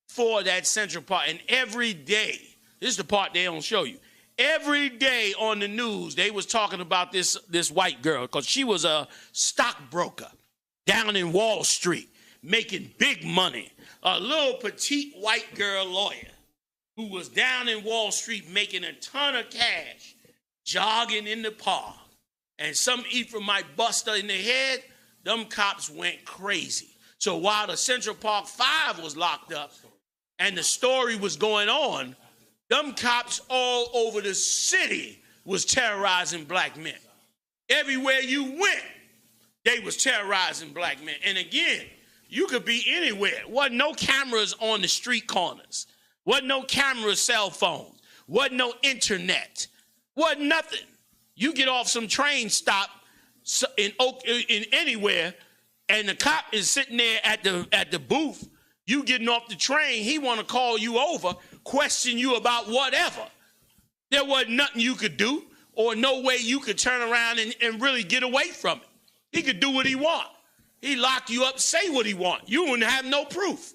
for that Central Park. And every day, this is the part they don't show you. Every day on the news, they was talking about this white girl because she was a stockbroker down in Wall Street making big money. A little petite white girl lawyer who was down in Wall Street making a ton of cash, jogging in the park. And some Ephraimite buster in the head, them cops went crazy. So while the Central Park Five was locked up and the story was going on, them cops all over the city was terrorizing black men. Everywhere you went, they was terrorizing black men. And again, you could be anywhere. Wasn't no cameras on the street corners. Wasn't no camera cell phones. Wasn't no internet. Wasn't nothing. You get off some train stop in anywhere, and the cop is sitting there at the booth. You getting off the train, he want to call you over, question you about whatever. There wasn't nothing you could do, or no way you could turn around and really get away from it. He could do what he want. He lock you up, say what he want. You wouldn't have no proof.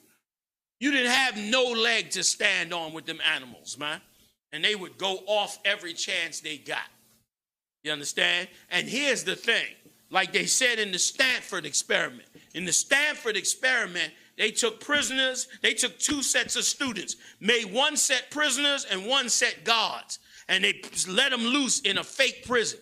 You didn't have no leg to stand on with them animals, man. And they would go off every chance they got. You understand? And here's the thing. Like they said in the Stanford experiment. In the Stanford experiment, they took prisoners. They took two sets of students, made one set prisoners and one set guards. And they let them loose in a fake prison.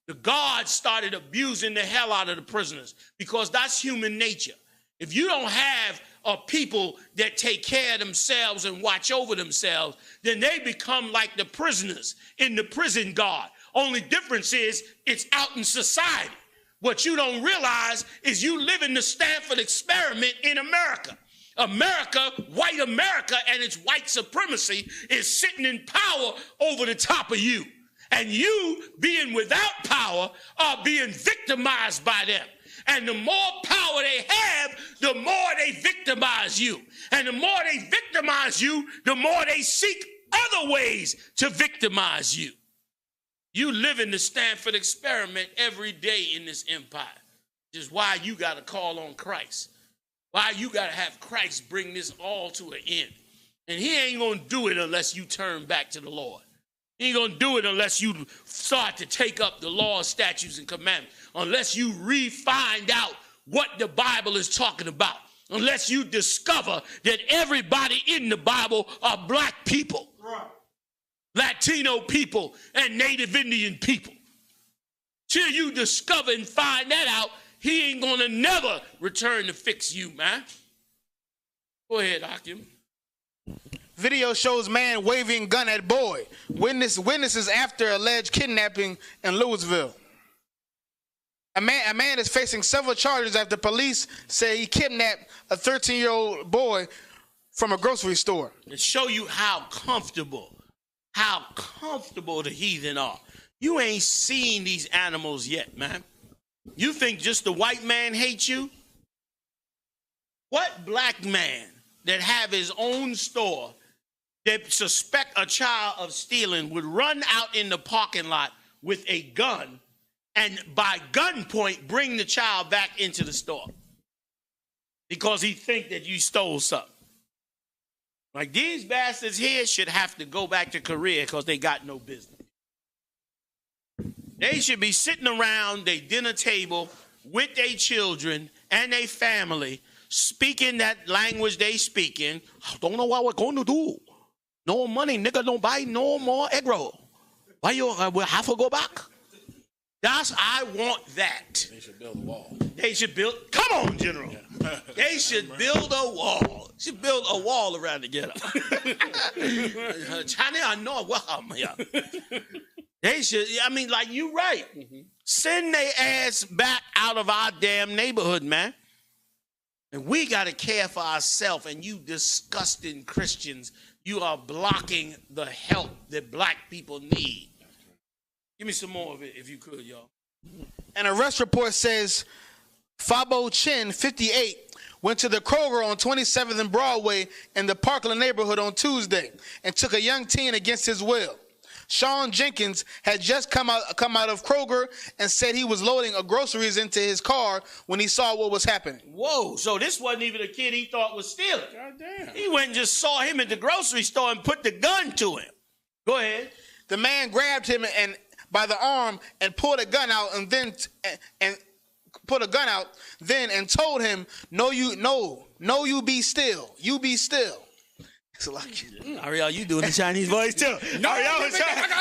The guards started abusing the hell out of the prisoners because that's human nature. If you don't have people that take care of themselves and watch over themselves, then they become like the prisoners in the prison guard. Only difference is it's out in society. What you don't realize is you live in the Stanford experiment in America. America, white America, and its white supremacy is sitting in power over the top of you. And you, being without power, are being victimized by them. And the more power they have, the more they victimize you. And the more they victimize you, the more they seek other ways to victimize you. You live in the Stanford experiment every day in this empire. Which is why you got to call on Christ. Why you got to have Christ bring this all to an end. And he ain't going to do it unless you turn back to the Lord. He ain't going to do it unless you start to take up the law, statutes, and commandments. Unless you find out what the Bible is talking about. Unless you discover that everybody in the Bible are black people. Right. Latino people and Native Indian people. Till you discover and find that out, he ain't going to never return to fix you, man. Go ahead, Hakim. Video shows man waving gun at boy. Witnesses after alleged kidnapping in Louisville. A man is facing several charges after police say he kidnapped a 13-year-old boy from a grocery store. To show you how comfortable the heathen are. You ain't seen these animals yet, man. You think just the white man hates you? What black man that have his own store that suspect a child of stealing would run out in the parking lot with a gun and by gunpoint bring the child back into the store because he think that you stole something? Like these bastards here should have to go back to Korea because they got no business. They should be sitting around their dinner table with their children and their family, speaking that language they speaking. I don't know what we're going to do. No money, nigga, don't buy no more egg roll. Why you will have to go back? I want that. They should build a wall. They should build, come on, General. They should build a wall. Should build a wall around the ghetto. China, I know welcome here. They should, I mean, like you right. Send their ass back out of our damn neighborhood, man. And we got to care for ourselves. And you disgusting Christians, you are blocking the help that black people need. Give me some more of it if you could, y'all. An arrest report says Fabo Chin, 58, went to the Kroger on 27th and Broadway in the Parkland neighborhood on Tuesday and took a young teen against his will. Sean Jenkins had just come out of Kroger and said he was loading groceries into his car when he saw what was happening. Whoa, so this wasn't even a kid he thought was stealing. God damn. He went and just saw him at the grocery store and put the gun to him. Go ahead. The man grabbed him and by the arm and pulled a gun out and then told him, no, you be still. You be still. It's like, Ariel, you doing the Chinese voice too. Ariel was trying to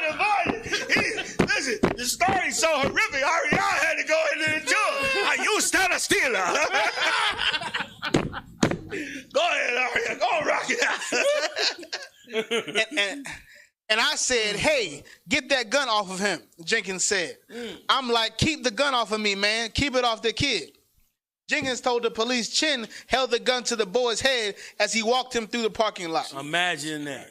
avoid it. Listen, the story's so horrific, Ariel had to go into the jail. Are you still a stealer? Go ahead, Ariel. Go on, rock it out. And I said, hey, get that gun off of him, Jenkins said. I'm like, keep the gun off of me, man. Keep it off the kid. Jenkins told the police Chin held the gun to the boy's head as he walked him through the parking lot. Imagine that.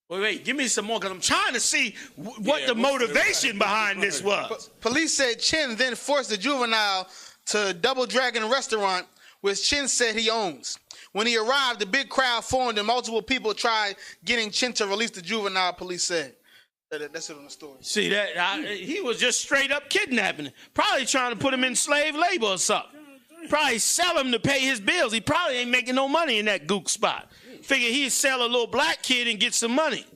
Wait, give me some more, because I'm trying to see what the motivation behind this was. Police said Chin then forced the juvenile to Double Dragon restaurant, which Chin said he owns. When he arrived, a big crowd formed and multiple people tried getting Chin to release the juvenile, police said. That's it on the story. See, he was just straight up kidnapping him. Probably trying to put him in slave labor or something. Probably sell him to pay his bills. He probably ain't making no money in that gook spot. Figure he'd sell a little black kid and get some money.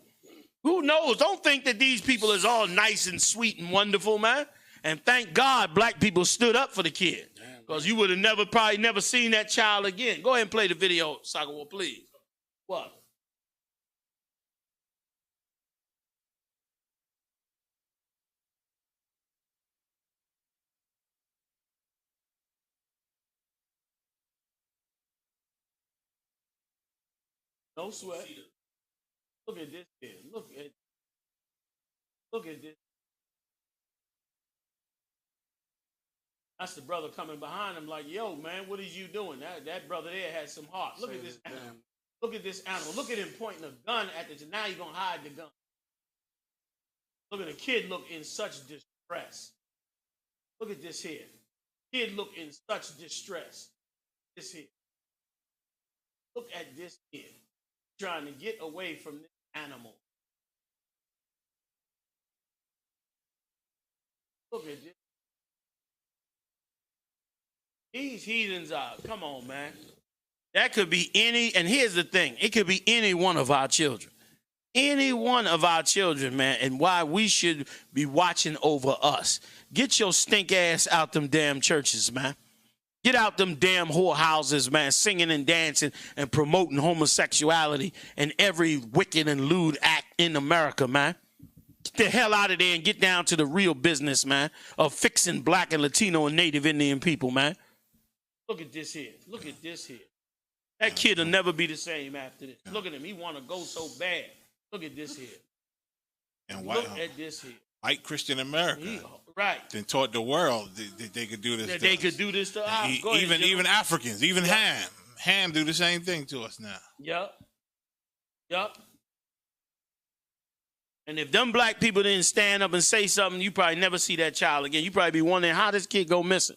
Who knows? Don't think that these people is all nice and sweet and wonderful, man. And thank God black people stood up for the kid. Because you would have probably never seen that child again. Go ahead and play the video, Sakawa, please. What? No sweat. Look at this kid. Look at this. That's the brother coming behind him like, yo, man, what is you doing? That brother there had some heart. Look at this animal. Look at this animal. Look at him pointing a gun at the, now you're going to hide the gun. Look at the kid look in such distress. Look at this here. Kid look in such distress. This here. Look at this kid trying to get away from this animal. Look at this. These heathens are, come on, man. That could be any, and here's the thing, it could be any one of our children. Any one of our children, man, and why we should be watching over us. Get your stink ass out them damn churches, man. Get out them damn whorehouses, man, singing and dancing and promoting homosexuality and every wicked and lewd act in America, man. Get the hell out of there and get down to the real business, man, of fixing black and Latino and Native Indian people, man. Look at this here. Look at this here. That kid will never be the same after this. Look at him. He want to go so bad. Look at this here. And look at this here. White Christian America. Right. Then taught the world that they could do this. That they could do this to us. Even Africans, even Ham. Ham do the same thing to us now. Yup. And if them black people didn't stand up and say something, you probably never see that child again. You probably be wondering how this kid go missing.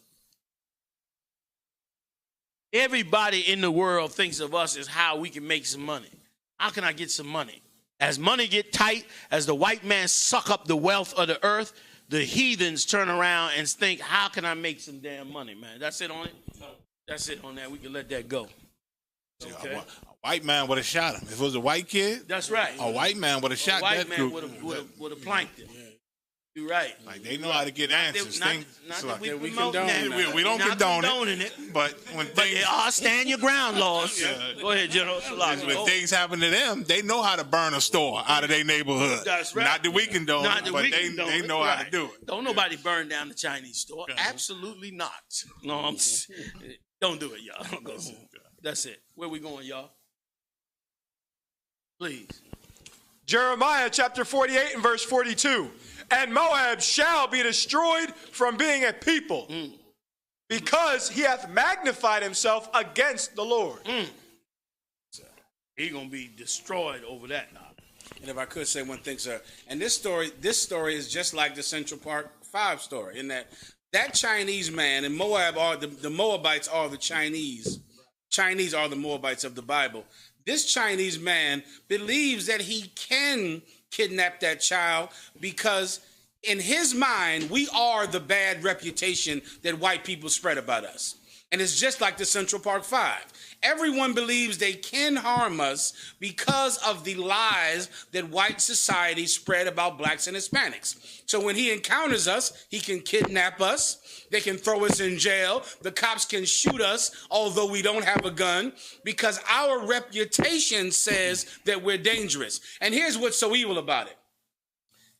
Everybody in the world thinks of us as how we can make some money. How can I get some money? As money get tight, as the white man suck up the wealth of the earth, the heathens turn around and think, how can I make some damn money, man? That's it on it? That's it on that. We can let that go. Okay. A white man would have shot him. If it was a white kid, that's right. A white man would have shot that group. A white man would have planked him. You're right. Like they know how to get answers. Not that we condone that. We don't condone it. But when things stand your ground laws. Go ahead, General. When things happen to them, they know how to burn a store out of their neighborhood. That's right. Not that we condone it, but they know how to do it. Don't nobody burn down the Chinese store. Absolutely not. No, don't do it, y'all. That's it. Where we going, y'all? Please. Jeremiah chapter 48 and verse 42. And Moab shall be destroyed from being a people, because he hath magnified himself against the Lord. He's going to be destroyed over that now. And if I could say one thing, sir, and this story is just like the Central Park 5 story, in that Chinese man, and Moab are the Moabites are the Chinese. Chinese are the Moabites of the Bible. This Chinese man believes that he can kidnap that child because in his mind, we are the bad reputation that white people spread about us. And it's just like the Central Park 5. Everyone believes they can harm us because of the lies that white society spread about blacks and Hispanics. So when he encounters us, he can kidnap us. They can throw us in jail. The cops can shoot us, although we don't have a gun, because our reputation says that we're dangerous. And here's what's so evil about it.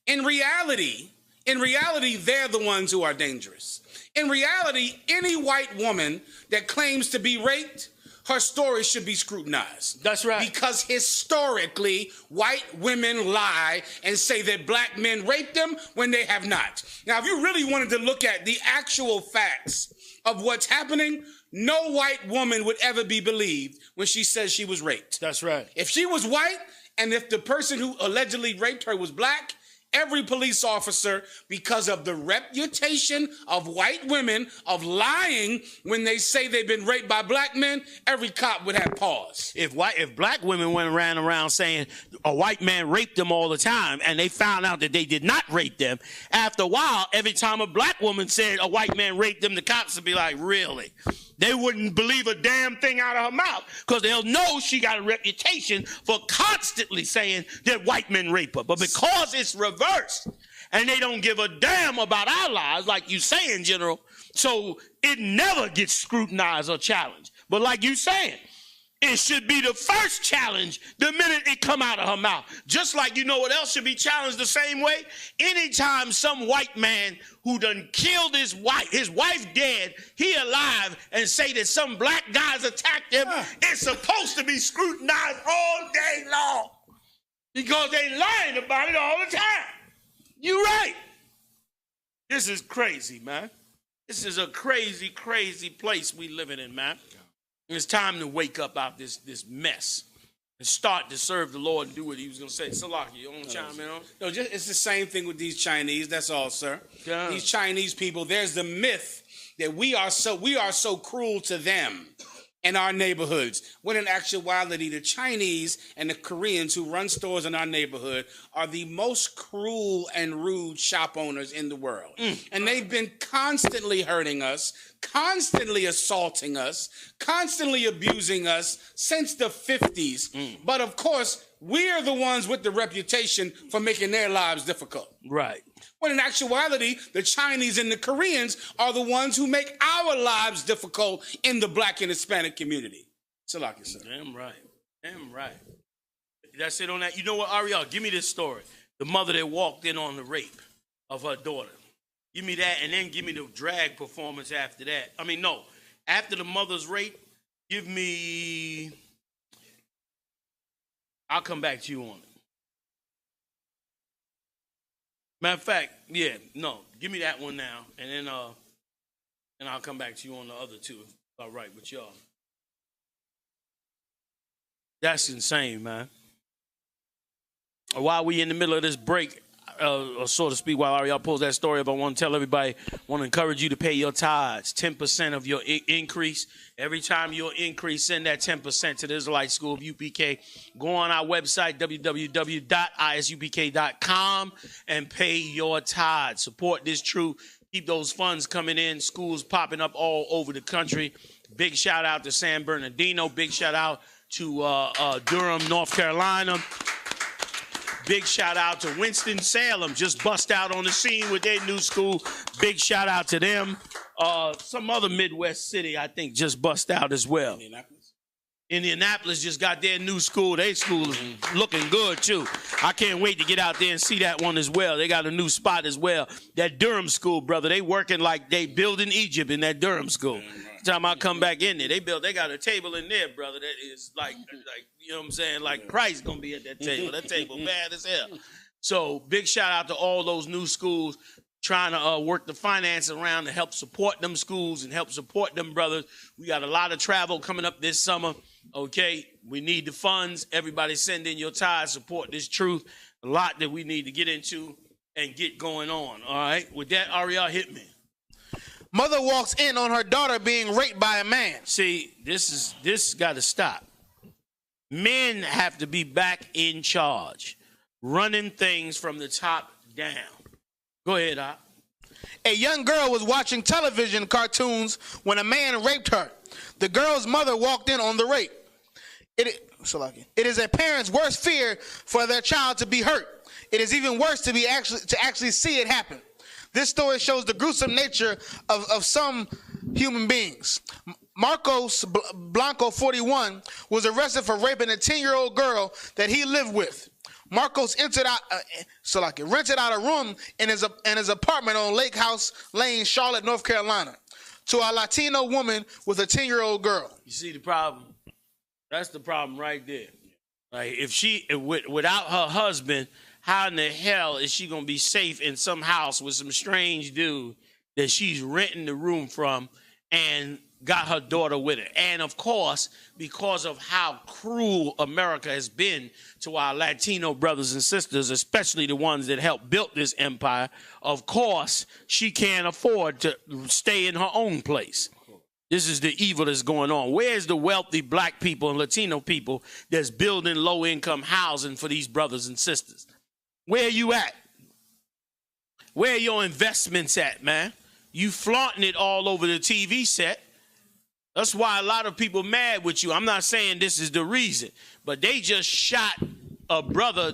In reality, they're the ones who are dangerous. In reality, any white woman that claims to be raped, her story should be scrutinized. That's right. Because historically, white women lie and say that black men raped them when they have not. Now, if you really wanted to look at the actual facts of what's happening, no white woman would ever be believed when she says she was raped. That's right. If she was white, and if the person who allegedly raped her was black, every police officer, because of the reputation of white women of lying when they say they've been raped by black men, every cop would have pause. If black women ran around saying a white man raped them all the time, and they found out that they did not rape them, after a while, every time a black woman said a white man raped them, the cops would be like, really? They wouldn't believe a damn thing out of her mouth because they'll know she got a reputation for constantly saying that white men rape her. But because it's reversed and they don't give a damn about our lives, like you saying, General, so it never gets scrutinized or challenged. But like you saying, it should be the first challenge the minute it come out of her mouth. Just like you know what else should be challenged the same way? Anytime some white man who done killed his wife dead, he alive, and say that some black guys attacked him, it's supposed to be scrutinized all day long. Because they lying about it all the time. You right. This is crazy, man. This is a crazy, crazy place we living in, man. It's time to wake up out this mess and start to serve the Lord and do what he was going to say. Salaki, you want to chime in on? No, it's the same thing with these Chinese. That's all, sir. Yeah. These Chinese people, there's the myth that we are so cruel to them in our neighborhoods, when in actuality, the Chinese and the Koreans who run stores in our neighborhood are the most cruel and rude shop owners in the world. And they've been constantly hurting us, constantly assaulting us, constantly abusing us since the 50s. But of course, we're the ones with the reputation for making their lives difficult. Right. When in actuality, the Chinese and the Koreans are the ones who make our lives difficult in the black and Hispanic community. Salaki, sir. Damn right. Damn right. That's it on that. You know what, Ariel? Give me this story. The mother that walked in on the rape of her daughter. Give me that, and then give me the drag performance after that. I mean, no. After the mother's rape, give me... I'll come back to you on it. Matter of fact, yeah, no. Give me that one now, and then I'll come back to you on the other two. All right with y'all. That's insane, man. While we in the middle of this break, or so to speak, while Ariel pulls that story up, I want to tell everybody, I want to encourage you to pay your tithes, 10% of your increase. Every time you increase, send that 10% to the Israelite School of UPK. Go on our website, www.ISUPK.com, and pay your tithes. Support this truth. Keep those funds coming in. Schools popping up all over the country. Big shout out to San Bernardino. Big shout out to Durham, North Carolina. Big shout out to Winston-Salem, just bust out on the scene with their new school. Big shout out to them. Some other Midwest city, I think, just bust out as well. Indianapolis just got their new school. Their school is looking good, too. I can't wait to get out there and see that one as well. They got a new spot as well. That Durham school, brother, they working like they building Egypt in that Durham school. Time I come back in there, they got a table in there, brother, that is like you know what I'm saying, like Christ gonna be at that table. That table bad as hell. So big shout out to all those new schools trying to work the finance around to help support them schools and help support them brothers. We got a lot of travel coming up this summer. Okay, we need the funds. Everybody send in your tithes, support this truth. A lot that we need to get into and get going on. All right, with that, Ariel, hit me. Mother walks in on her daughter being raped by a man. See, this got to stop. Men have to be back in charge, running things from the top down. Go ahead, Op. A young girl was watching television cartoons when a man raped her. The girl's mother walked in on the rape. It is a parent's worst fear for their child to be hurt. It is even worse to actually see it happen. This story shows the gruesome nature of some human beings. Marcos Blanco, 41, was arrested for raping a 10-year-old girl that he lived with. Marcos rented out a room in his apartment on Lake House Lane, Charlotte, North Carolina, to a Latino woman with a 10-year-old girl. You see the problem? That's the problem right there. Like if she without her husband, how in the hell is she gonna be safe in some house with some strange dude that she's renting the room from and got her daughter with her? And of course, because of how cruel America has been to our Latino brothers and sisters, especially the ones that helped build this empire, of course, she can't afford to stay in her own place. This is the evil that's going on. Where's the wealthy black people and Latino people that's building low-income housing for these brothers and sisters? Where you at? Where are your investments at, man? You flaunting it all over the TV set. That's why a lot of people mad with you. I'm not saying this is the reason, but they just shot that brother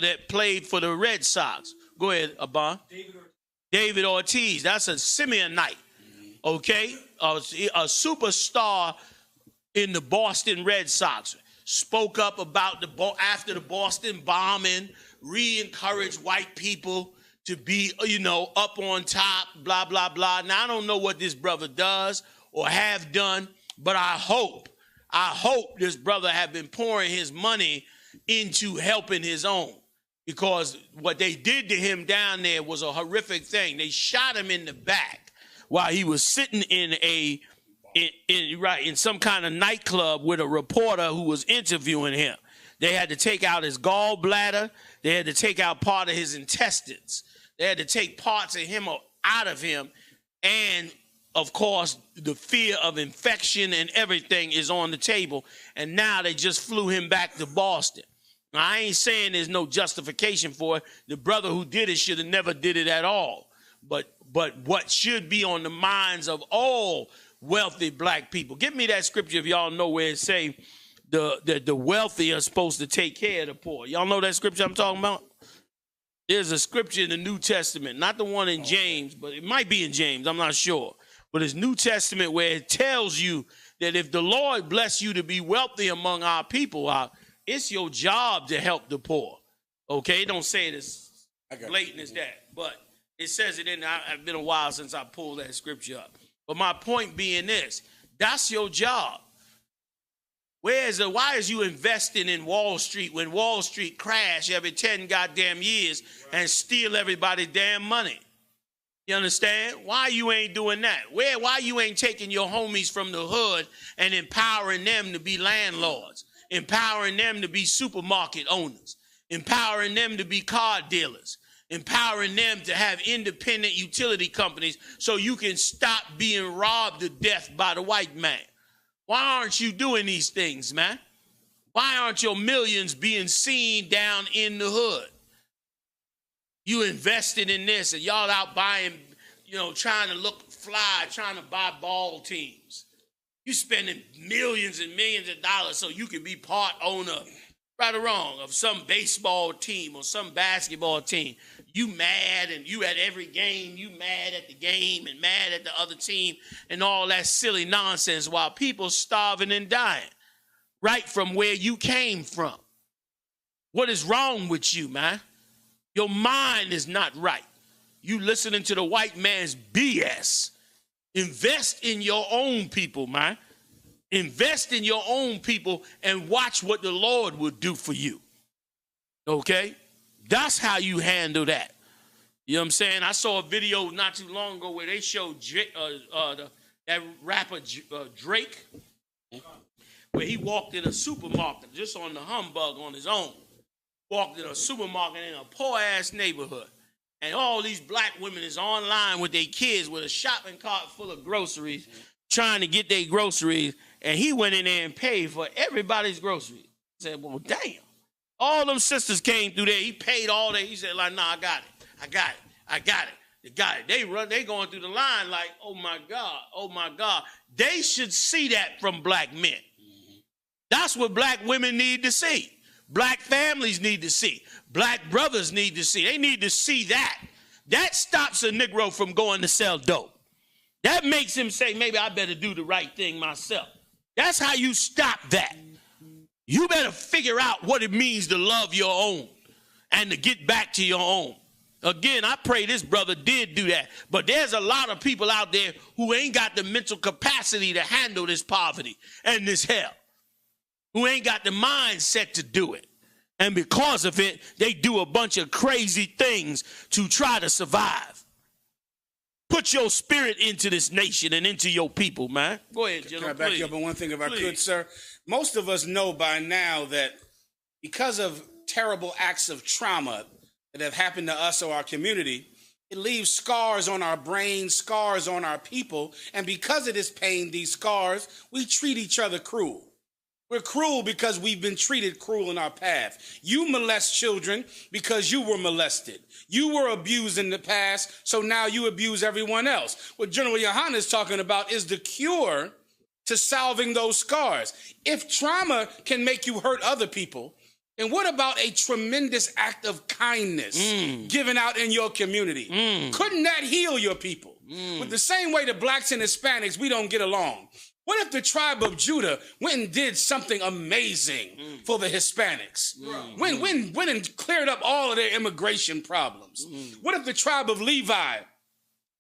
that played for the Red Sox. Go ahead, Abon. David Ortiz. That's a Simeonite, okay? A superstar in the Boston Red Sox. Spoke up about after the Boston bombing, re-encouraged white people to be, up on top, blah, blah, blah. Now, I don't know what this brother does or have done, but I hope this brother have been pouring his money into helping his own, because what they did to him down there was a horrific thing. They shot him in the back while he was sitting in some kind of nightclub with a reporter who was interviewing him. They had to take out his gallbladder. They had to take out part of his intestines. They had to take parts of him out of him. And, of course, the fear of infection and everything is on the table. And now they just flew him back to Boston. Now, I ain't saying there's no justification for it. The brother who did it should have never did it at all. But what should be on the minds of all wealthy black people. Give me that scripture if y'all know where it say the wealthy are supposed to take care of the poor. Y'all know that scripture I'm talking about? There's a scripture in the New Testament, not the one in James, but it might be in James, I'm not sure. But it's New Testament where it tells you that if the Lord bless you to be wealthy among our people, it's your job to help the poor. Okay, don't say it as blatant as that, but it says it in there. It's been a while since I pulled that scripture up. But my point being this, that's your job. Why is you investing in Wall Street when Wall Street crash every 10 goddamn years and steal everybody's damn money? You understand? Why you ain't doing that? Why you ain't taking your homies from the hood and empowering them to be landlords, empowering them to be supermarket owners, empowering them to be car dealers, empowering them to have independent utility companies so you can stop being robbed to death by the white man? Why aren't you doing these things, man? Why aren't your millions being seen down in the hood? You invested in this and y'all out buying, trying to look fly, trying to buy ball teams. You spending millions and millions of dollars so you can be part owner right or wrong, of some baseball team or some basketball team, you mad and you at every game, you mad at the game and mad at the other team and all that silly nonsense while people starving and dying right from where you came from. What is wrong with you, man? Your mind is not right. You listening to the white man's BS. Invest in your own people, man. Invest in your own people and watch what the Lord will do for you. Okay? That's how you handle that. You know what I'm saying? I saw a video not too long ago where they showed that rapper Drake, where he walked in a supermarket just on the humbug on his own. Walked in a supermarket in a poor-ass neighborhood. And all these black women is online with their kids with a shopping cart full of groceries, trying to get their groceries. And he went in there and paid for everybody's groceries. He said, well, damn. All them sisters came through there. He paid all that. He said, like, nah, I got it. They going through the line like, oh, my God. They should see that from black men. That's what black women need to see. Black families need to see. Black brothers need to see. They need to see that. That stops a Negro from going to sell dope. That makes him say, maybe I better do the right thing myself. That's how you stop that. You better figure out what it means to love your own and to get back to your own. Again, I pray this brother did do that. But there's a lot of people out there who ain't got the mental capacity to handle this poverty and this hell, who ain't got the mindset to do it. And because of it, they do a bunch of crazy things to try to survive. Put your spirit into this nation and into your people, man. Go ahead, General. Can I back you up on one thing if I could, sir? Most of us know by now that because of terrible acts of trauma that have happened to us or our community, it leaves scars on our brains, scars on our people. And because of this pain, these scars, we treat each other cruel. We're cruel because we've been treated cruel in our path. You molest children because you were molested. You were abused in the past, so now you abuse everyone else. What General YAHANNA is talking about is the cure to solving those scars. If trauma can make you hurt other people, and what about a tremendous act of kindness given out in your community? Couldn't that heal your people? With the same way that blacks and Hispanics, we don't get along. What if the tribe of Judah went and did something amazing for the Hispanics? Went and cleared up all of their immigration problems? What if the tribe of Levi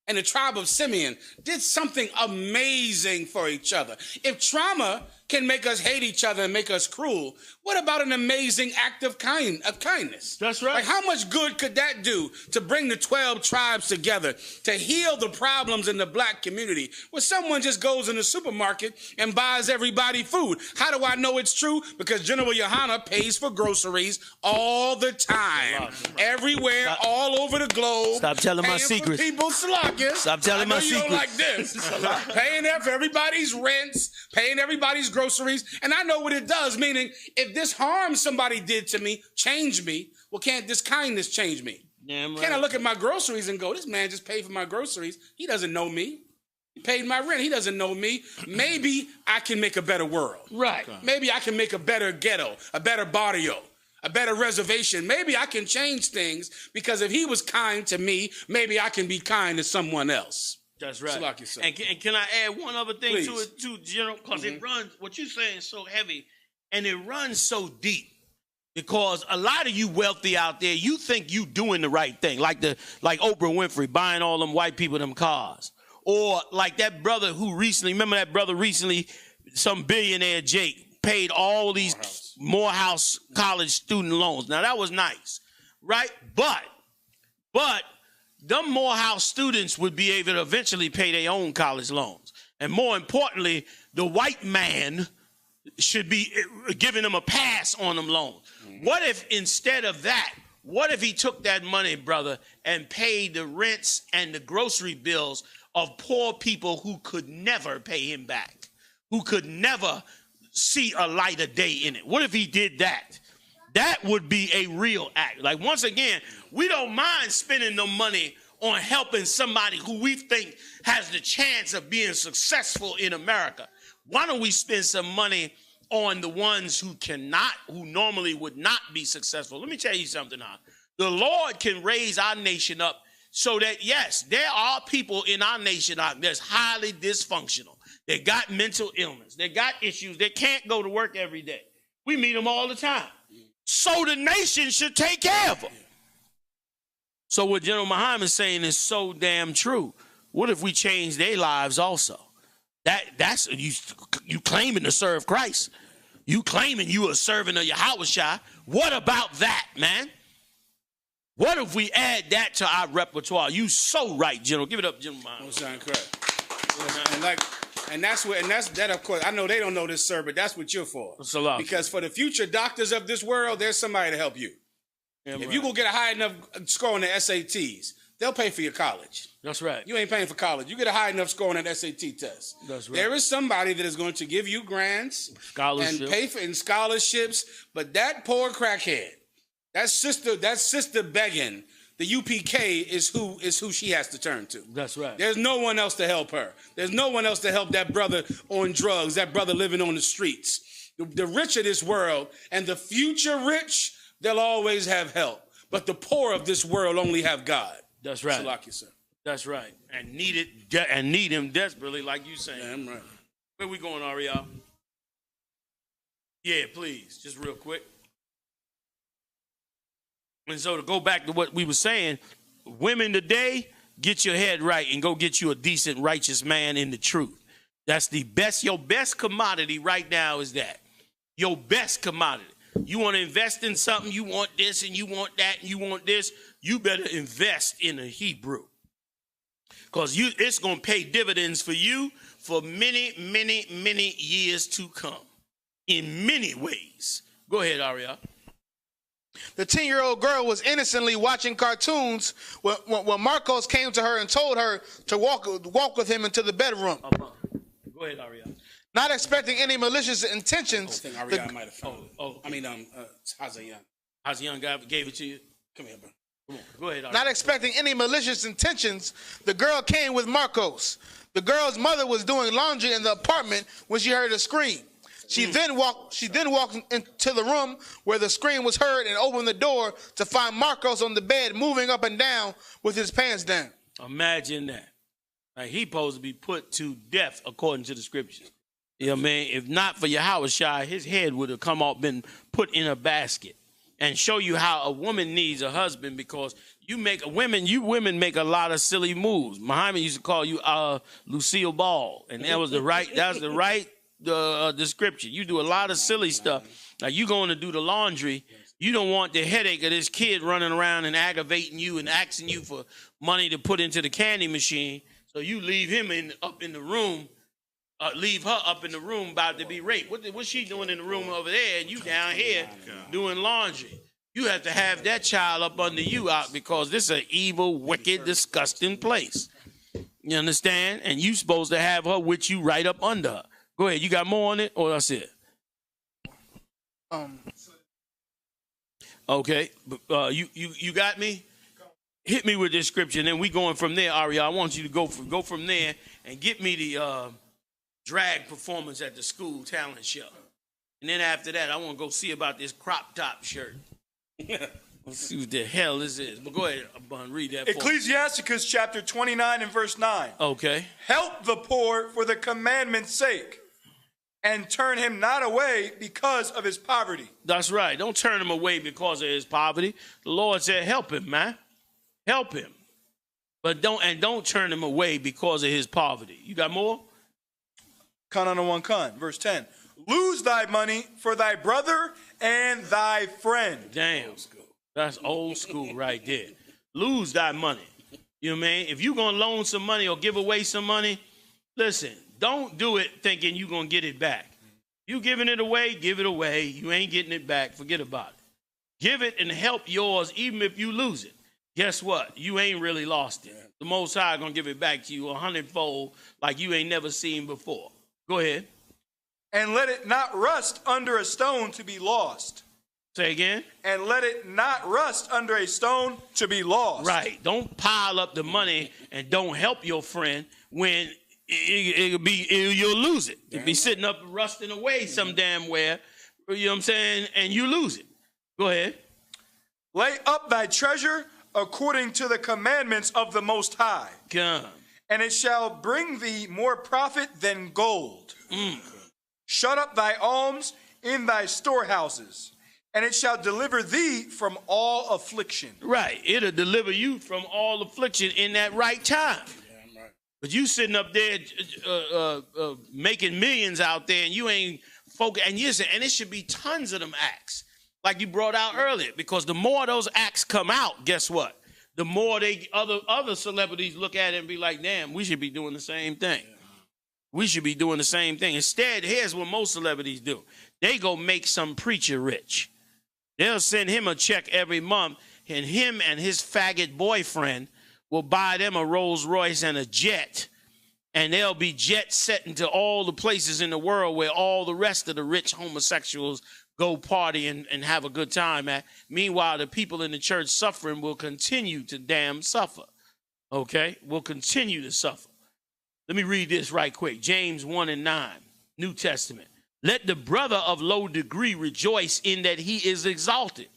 and the tribe of Simeon did something amazing for each other? If trauma can make us hate each other and make us cruel, what about an amazing act of kindness? That's right. Like, how much good could that do to bring the 12 tribes together, to heal the problems in the black community, where someone just goes in the supermarket and buys everybody food? How do I know it's true? Because General YAHANNA pays for groceries all the time, everywhere, all over the globe. Stop telling my secrets. People sluggish. Stop telling my secrets. You don't like this. Paying there for everybody's rents, paying everybody's groceries, and I know what it does, meaning if this harm somebody did to me, change me, well, can't this kindness change me? Damn right. Can't I look at my groceries and go, this man just paid for my groceries. He doesn't know me. He paid my rent. He doesn't know me. Maybe I can make a better world. Right. Maybe I can make a better ghetto, a better barrio, a better reservation. Maybe I can change things because if he was kind to me, maybe I can be kind to someone else. That's right. So and can I add one other thing Please. to it too, General? Because it runs, what you're saying is so heavy and it runs so deep. Because a lot of you wealthy out there, you think you doing the right thing. Like Oprah Winfrey buying all them white people them cars. Or like that brother who recently, remember that brother recently, some billionaire Jake paid all these Morehouse college student loans. Now that was nice, right? But them Morehouse students would be able to eventually pay their own college loans. And more importantly, the white man should be giving them a pass on them loans. What if instead of that, what if he took that money, brother, and paid the rents and the grocery bills of poor people who could never pay him back, who could never see a lighter day in it? What if he did that? That would be a real act. Like, once again, we don't mind spending the money on helping somebody who we think has the chance of being successful in America. Why don't we spend some money on the ones who normally would not be successful. Let me tell you something now. The Lord can raise our nation up so that, yes, there are people in our nation that's highly dysfunctional. They got mental illness. They got issues. They can't go to work every day. We meet them all the time. So the nation should take care of them. So what General Muhammad is saying is so damn true. What if we change their lives also? That's you claiming to serve Christ. You claiming you are serving of Yahawashi. What about that, man? What if we add that to our repertoire? You so right, General. Give it up, General Muhammad. Sound correct. And that's of course. I know they don't know this, sir, but that's what you're for. Salam. Because for the future doctors of this world, there's somebody to help you. Yeah, if you go get a high enough score on the SATs, they'll pay for your college. That's right. You ain't paying for college. You get a high enough score on that SAT test. That's right. There is somebody that is going to give you grants and pay for scholarships, but that poor crackhead, that sister begging, the UPK is who she has to turn to. That's right. There's no one else to help her. There's no one else to help that brother on drugs, that brother living on the streets. The rich of this world and the future rich, they'll always have help. But the poor of this world only have God. That's right. Salaki, sir. That's right. And need him desperately, like you saying. Yeah, I'm right. Where we going, Ariel? Yeah, please. Just real quick. And so to go back to what we were saying, women today, get your head right and go get you a decent, righteous man in the truth. That's your best commodity right now is that. Your best commodity. You want to invest in something, you want this and you want that and you want this, you better invest in a Hebrew. Because it's going to pay dividends for you for many, many, many years to come. In many ways. Go ahead, Ariel. The 10-year-old girl was innocently watching cartoons when Marcos came to her and told her to walk with him into the bedroom. Go ahead, Ariel. Not expecting any malicious intentions. I think Ariel might have found it. I mean, Hazayan. Hazayan gave it to you? Come here, bro. Come on. Go ahead, Ariel. Not expecting any malicious intentions, the girl came with Marcos. The girl's mother was doing laundry in the apartment when she heard a scream. She then walked into the room where the scream was heard and opened the door to find Marcos on the bed moving up and down with his pants down. Imagine that. Like he's supposed to be put to death according to the scriptures. You know what I mean? If not for Yahawashi, his head would have been put in a basket. And show you how a woman needs a husband because you women make a lot of silly moves. Muhammad used to call you Lucille Ball, and that was the right description. You do a lot of silly stuff. Now you going to do the laundry. You don't want the headache of this kid running around and aggravating you and asking you for money to put into the candy machine. So you leave him up in the room. Leave her up in the room about to be raped. What's she doing in the room over there? And you down here doing laundry. You have to have that child up under you out because this is an evil, wicked, disgusting place. You understand? And you supposed to have her with you right up under her. Go ahead. You got more on it, or that's it? Okay. You got me? Hit me with this scripture, and then we going from there, Ariel. I want you to go from there and get me the drag performance at the school talent show. And then after that, I want to go see about this crop top shirt. Let's see what the hell this is. But go ahead, Bun, read that for me. Ecclesiasticus chapter 29 and verse 9. Okay. Help the poor for the commandment's sake, and turn him not away because of his poverty. That's right. Don't turn him away because of his poverty. The Lord said, help him, man. Help him. But don't turn him away because of his poverty. You got more? Verse 10. Lose thy money for thy brother and thy friend. Damn. That's old school right there. Lose thy money. You know what I mean? If you're going to loan some money or give away some money, listen, don't do it thinking you're going to get it back. You giving it away, give it away. You ain't getting it back. Forget about it. Give it and help yours even if you lose it. Guess what? You ain't really lost it. The Most High going to give it back to you 100-fold like you ain't never seen before. Go ahead. And let it not rust under a stone to be lost. Say again. And let it not rust under a stone to be lost. Right. Don't pile up the money and don't help your friend when you'll lose it. You'll be sitting up rusting away some damn where, you know what I'm saying, and you lose it. Go ahead. Lay up thy treasure according to the commandments of the Most High. Come. And it shall bring thee more profit than gold. Shut up thy alms in thy storehouses, and it shall deliver thee from all affliction. Right. It'll deliver you from all affliction in that right time. But you sitting up there making millions out there, and you ain't focused. And it should be tons of them acts, like you brought out earlier. Because the more those acts come out, guess what? The more other celebrities look at it and be like, damn, we should be doing the same thing. We should be doing the same thing. Instead, here's what most celebrities do. They go make some preacher rich. They'll send him a check every month, and him and his faggot boyfriend will buy them a Rolls Royce and a jet, and they'll be jet setting to all the places in the world where all the rest of the rich homosexuals go party and have a good time at. Meanwhile, the people in the church suffering will continue to damn suffer. Okay? Will continue to suffer. Let me read this right quick. James 1:9, New Testament. Let the brother of low degree rejoice in that he is exalted,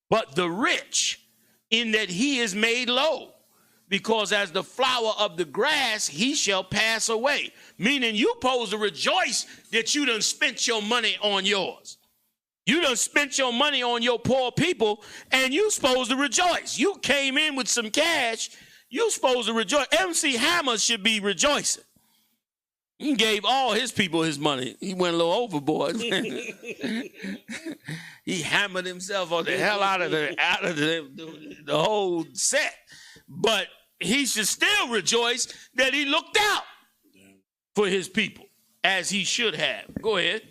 but the rich in that he is made low, because as the flower of the grass, he shall pass away. Meaning you supposed to rejoice that you done spent your money on yours. You done spent your money on your poor people, and you supposed to rejoice. You came in with some cash, you supposed to rejoice. MC Hammer should be rejoicing. He gave all his people his money. He went a little overboard. He hammered himself on the hell out of the whole set. But he should still rejoice that he looked out for his people, as he should have. Go ahead.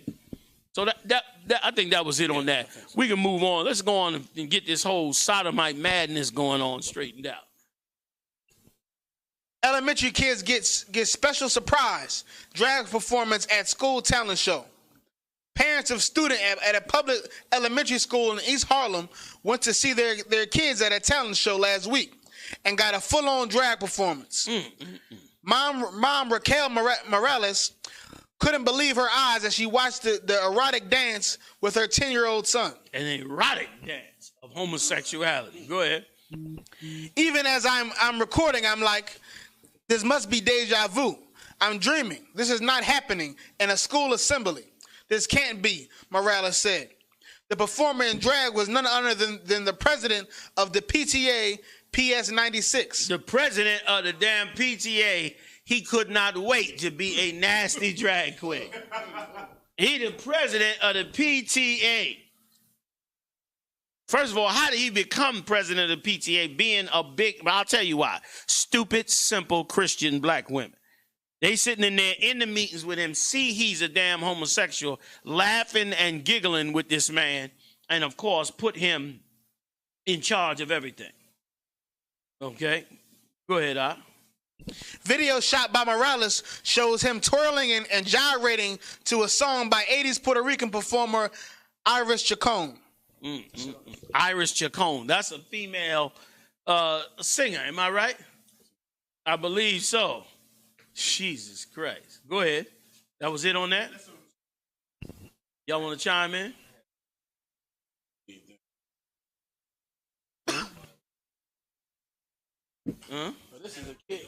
So that I think that was it on that. We can move on. Let's go on and get this whole sodomite madness going on straightened out. Elementary kids get special surprise drag performance at school talent show. Parents of students at a public elementary school in East Harlem went to see their kids at a talent show last week and got a full-on drag performance. Mom Raquel Morales couldn't believe her eyes as she watched the erotic dance with her 10-year-old son. An erotic dance of homosexuality. Go ahead. Even as I'm recording, I'm like, this must be deja vu. I'm dreaming. This is not happening in a school assembly. This can't be, Morales said. The performer in drag was none other than the president of the PTA PS 96. The president of the damn PTA, he could not wait to be a nasty drag queen. He the president of the PTA. First of all, how did he become president of the PTA? Being a big, I'll tell you why. Stupid, simple Christian black women. They sitting in there in the meetings with him, see he's a damn homosexual, laughing and giggling with this man, and of course put him in charge of everything. Okay? Go ahead, Al. Video shot by Morales shows him twirling and gyrating to a song by 80s Puerto Rican performer Iris Chacon. Iris Chacon. That's a female singer, am I right? I believe so. Jesus Christ. Go ahead. That was it on that? Y'all want to chime in? Well, this is a kid.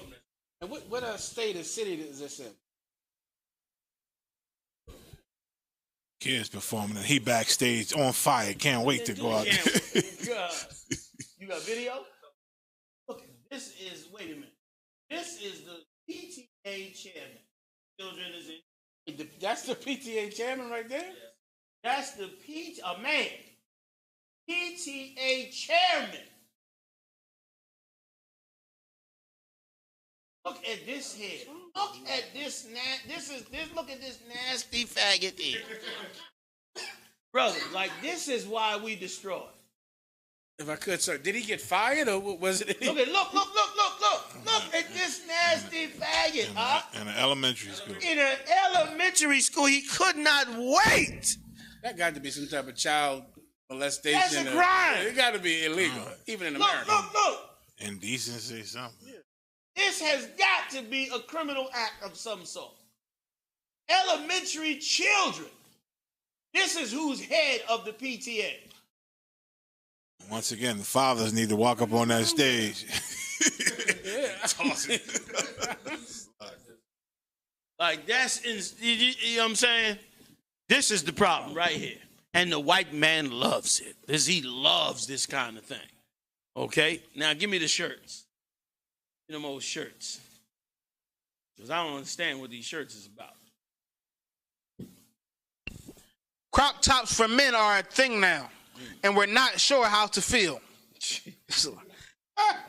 And what state or city is this in? Kids performing, and he backstage on fire. Can't wait to go out there. You got video? Look, this is, wait a minute. This is the PTA chairman. Children is in. That's the PTA chairman right there? That's the man. PTA chairman. Look at this head. Look at this. Look at this nasty faggot here. Brother, like, this is why we destroy. If I could, sir, did he get fired or was it? Look at this nasty faggot. In an elementary school. In an elementary school, he could not wait. That got to be some type of child molestation. That's a crime. It got to be illegal, even in America. Look. Indecency, something. This has got to be a criminal act of some sort. Elementary children. This is who's head of the PTA. Once again, the fathers need to walk up on that stage. Like, that's, you know what I'm saying? This is the problem right here. And the white man loves it. He loves this kind of thing. Okay? Now, give me the shirts. Give me them old shirts. Because I don't understand what these shirts is about. Crop tops for men are a thing now, and we're not sure how to feel.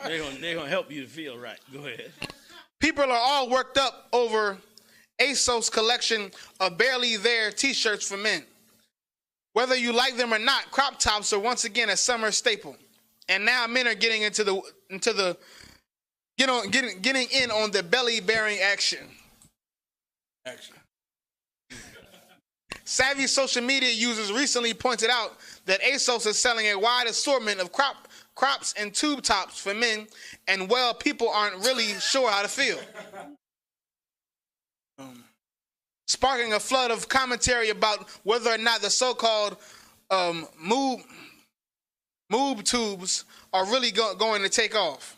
They're gonna help you to feel right. Go ahead. People are all worked up over ASO's collection of barely there t-shirts for men. Whether you like them or not, crop tops are once again a summer staple, and now men are getting getting in on the belly-bearing action. Savvy social media users recently pointed out that ASOS is selling a wide assortment of crops and tube tops for men, and well, people aren't really sure how to feel. Sparking a flood of commentary about whether or not the so-called Moab tubes are really going to take off.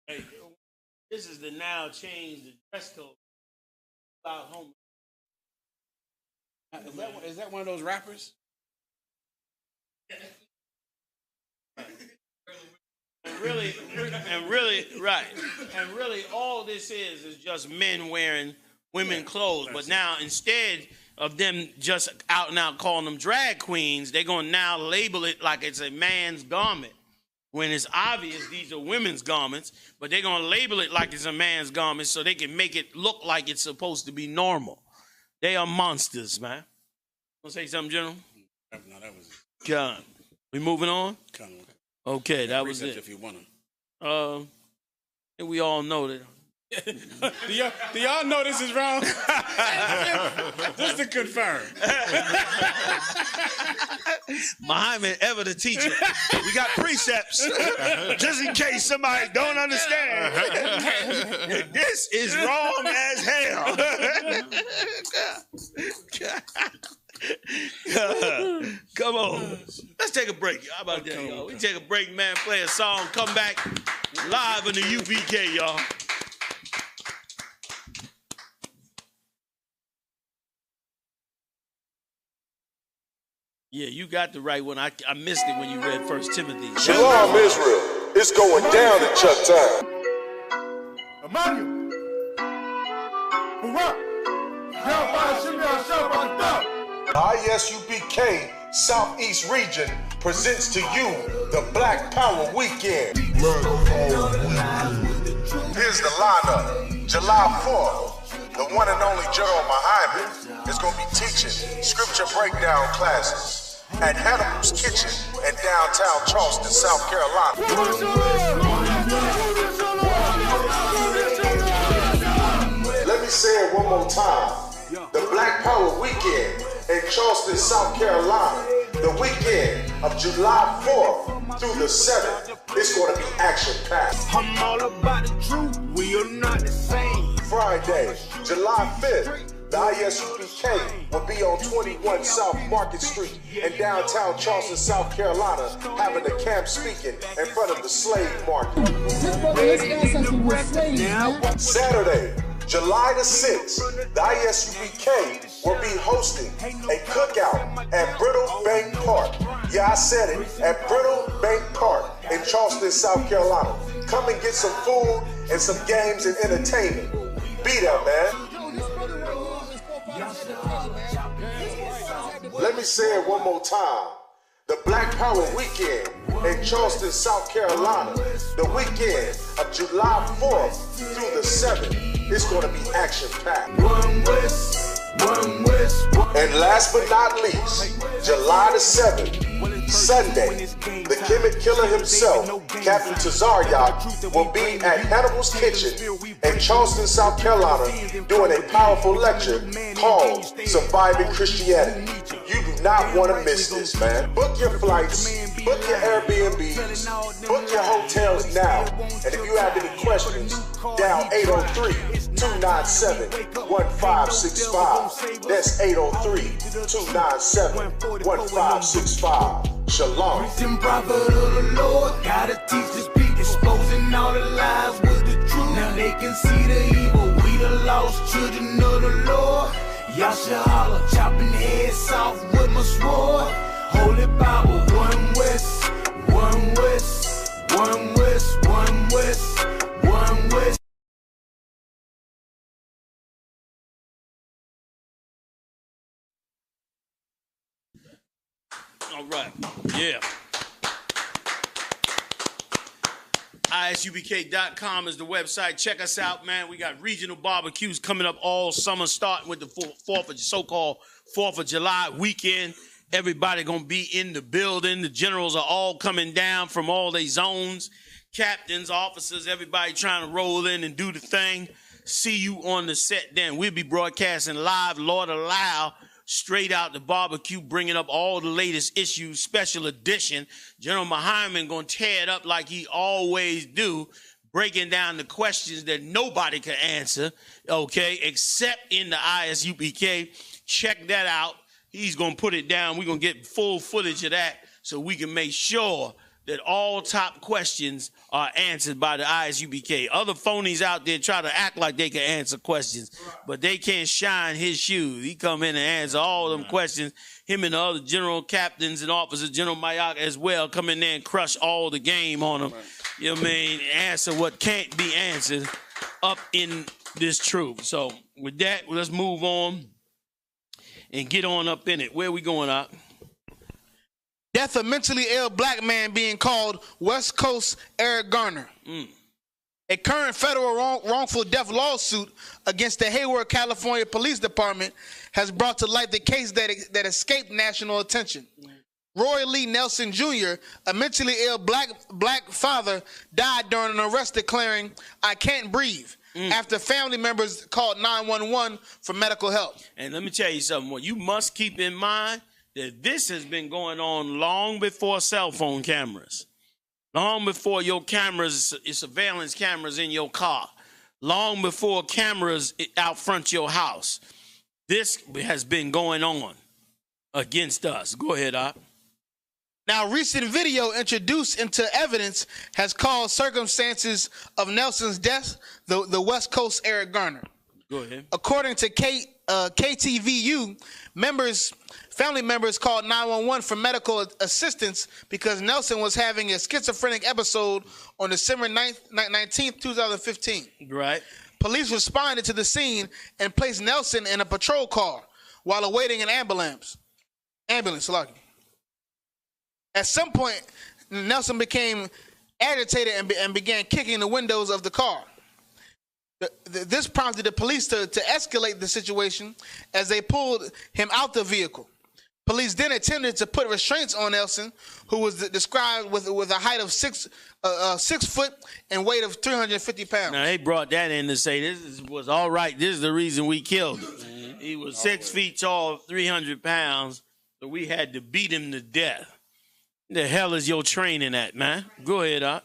Hey, this is the now change the dress code about home. Is that one of those rappers? And really, all this is just men wearing women clothes. But now, instead of them just out and out calling them drag queens, they're going to now label it like it's a man's garment. When it's obvious these are women's garments, but they're going to label it like it's a man's garment so they can make it look like it's supposed to be normal. They are monsters, man. Want to say something, General? No, that was it. God. We moving on? Okay, that was it. If you want to. We all know that. Do y'all know this is wrong? Just to confirm. Muhammad ever the teacher. We got precepts just in case somebody don't understand. This is wrong as hell. Come on. Let's take a break. How about that, y'all? We take a break, man, play a song, come back live in the UPK, y'all. Yeah, you got the right one. I missed it when you read 1 Timothy. Shalom, Israel. It's going down in Chuck time. Among you. I.S.U.P.K. Southeast Region presents to you the Black Power Weekend. Here's the lineup. July 4th. The one and only General Muhammad is going to be teaching scripture breakdown classes at Hannibal's Kitchen in downtown Charleston, South Carolina. Let me say it one more time. The Black Power Weekend in Charleston, South Carolina, the weekend of July 4th through the 7th, it's going to be action-packed. I'm all about the truth, we are not the same. Friday, July 5th, the I.S.U.P.K. will be on 21 South Market Street in downtown Charleston, South Carolina, having a camp speaking in front of the slave market. Saturday, July the 6th, the I.S.U.P.K. will be hosting a cookout at Brittle Bank Park. Yeah, I said it, at Brittle Bank Park in Charleston, South Carolina. Come and get some food and some games and entertainment. Be there, man. Let me say it one more time. The Black Power Weekend in Charleston, South Carolina, the weekend of July 4th through the 7th, it's going to be action-packed. And last but not least, July the 7th, Sunday, the Kemet Killer himself, Captain Tazaryak, will be at Hannibal's Kitchen in Charleston, South Carolina, doing a powerful lecture called Surviving Christianity. You do not want to miss this, man. Book your flights, book your Airbnbs, book your hotels now. And if you have any questions, dial 803-297-1565. That's 803-297-1565. Shalom. Prophet of the Lord, gotta teach this people, exposing all the lies with the truth. Now they can see the evil. We the lost children of the Lord. Yashala, chopping heads off with my sword. Holy Bible, one west, one west, one west, one west, one west. All right, yeah. ISUPK.com is the website. Check us out, man. We got regional barbecues coming up all summer, starting with the so-called 4th of July weekend. Everybody gonna be in the building. The generals are all coming down from all their zones. Captains, officers, everybody trying to roll in and do the thing. See you on the set then. We'll be broadcasting live, Lord allow, straight out the barbecue, bringing up all the latest issues, special edition. General Muhammad gonna tear it up like he always do, breaking down the questions that nobody can answer, okay, except in the ISUPK. Check that out. He's gonna put it down. We're gonna get full footage of that so we can make sure that all top questions are answered by the ISUPK. Other phonies out there try to act like they can answer questions, but they can't shine his shoes. He come in and answer all them questions. Him and the other general captains and officers, General Mayak as well, come in there and crush all the game on them. You know what I mean? Answer what can't be answered up in this truth. So with that, let's move on and get on up in it. Where we going, Out? Death of mentally ill black man being called West Coast Eric Garner. A current federal wrongful death lawsuit against the Hayward, California Police Department has brought to light the case that escaped national attention. Roy Lee Nelson Jr., a mentally ill black father, died during an arrest declaring, "I can't breathe," after family members called 911 for medical help. And let me tell you something more. You must keep in mind that this has been going on long before cell phone cameras, long before your cameras, surveillance cameras in your car, long before cameras out front your house. This has been going on against us. Go ahead, Op. Now, recent video introduced into evidence has called circumstances of Nelson's death the West Coast Eric Garner. Go ahead. According to KTVU, family members called 911 for medical assistance because Nelson was having a schizophrenic episode on December 19th, 2015. Right. Police responded to the scene and placed Nelson in a patrol car while awaiting an ambulance. At some point, Nelson became agitated and began kicking the windows of the car. This prompted the police to escalate the situation as they pulled him out the vehicle. Police then attempted to put restraints on Nelson, who was described with a height of 6 foot and weight of 350 pounds. Now, they brought that in to say this was all right. This is the reason we killed him. He was 6 feet tall, 300 pounds, so we had to beat him to death. The hell is your training at, man? Go ahead, Op.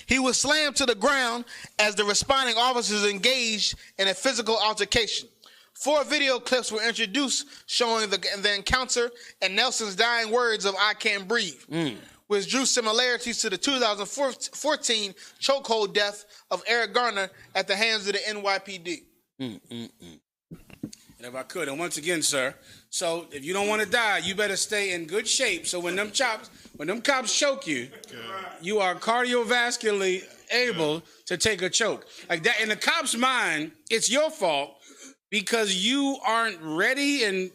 He was slammed to the ground as the responding officers engaged in a physical altercation. 4 video clips were introduced showing the encounter and Nelson's dying words of "I can't breathe," which drew similarities to the 2014 chokehold death of Eric Garner at the hands of the NYPD. And if I could, and once again, sir, so if you don't want to die, you better stay in good shape. So when them cops choke you, you are cardiovascularly able to take a choke. Like that, in the cop's mind, it's your fault because you aren't ready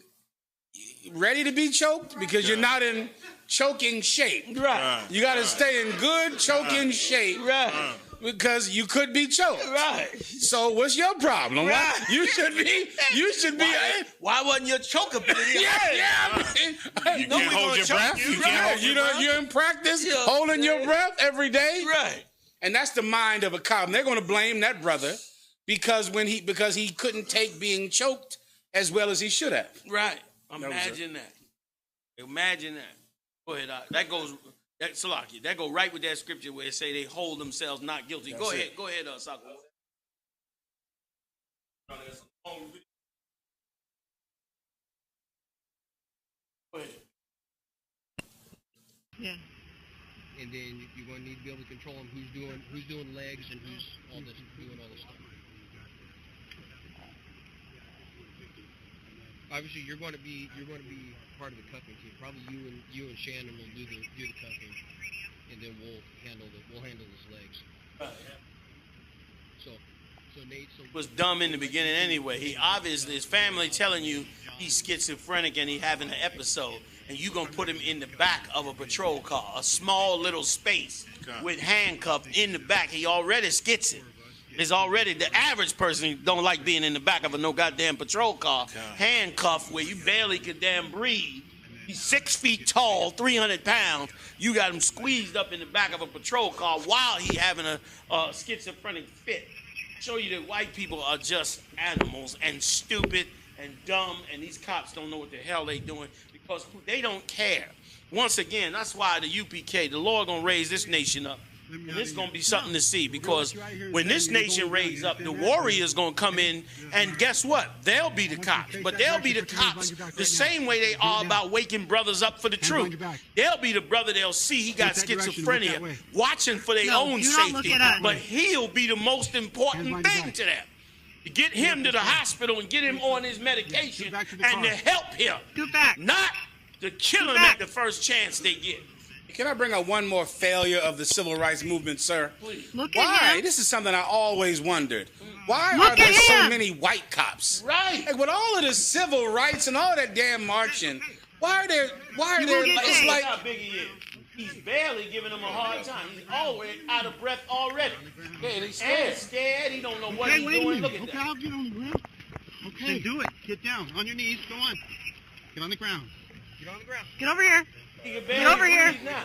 to be choked because you're not in choking shape. Right. You got to stay in good choking shape. Right. Because you could be choked. Right. So what's your problem? Right. You should be. Why wasn't your choke ability? Yeah. You can't hold your breath. You're in practice holding your breath every day. Right. And that's the mind of a cop. And they're going to blame that brother because he couldn't take being choked as well as he should have. Right. Imagine that. Imagine that. Go ahead. That goes. That Salaki. That go right with that scripture where it say they hold themselves not guilty. Go ahead. Go ahead, Sako. Go ahead. Yeah. And then you're going to need to be able to control them. Who's doing legs and who's doing all this stuff. Obviously, you're going to be part of the cuffing team. Probably you and Shannon will do the cuffing, and then we'll handle his legs. So Nate was dumb in the beginning anyway. He obviously, his family telling you he's schizophrenic and he having an episode, and you gonna put him in the back of a patrol car, a small little space with handcuffed in the back. He already schizophrenic. It's already the average person don't like being in the back of a no goddamn patrol car, handcuffed where you barely could damn breathe. He's 6 feet tall, 300 pounds. You got him squeezed up in the back of a patrol car while he having a schizophrenic fit. Show you that white people are just animals and stupid and dumb, and these cops don't know what the hell they doing because they don't care. Once again, that's why the UPK, the Lord gonna raise this nation up. And this is going to be something to see because when this nation raised up, the warriors going to come in and guess what? They'll be the cops. But they'll be the cops the same way they are about waking brothers up for the truth. They'll be the brother they'll see he got schizophrenia, watching for their own safety. But he'll be the most important thing to them. To get him to the hospital and get him on his medication and to help him. Not to kill him at the first chance they get. Can I bring up one more failure of the civil rights movement, sir? Please. Why? This is something I always wondered. Why are there so many white cops? Right. Like with all of the civil rights and all that damn marching, why are there? It's like how big he is. He's barely giving him a hard time. He's always out of breath already. Yeah, and he's scared. And scared. He don't know what he's doing. Look at that. I'll get on the ground. Okay. Then do it. Get down. On your knees. Go on. Get on the ground. Get on the ground. Get over here. Get over here. Step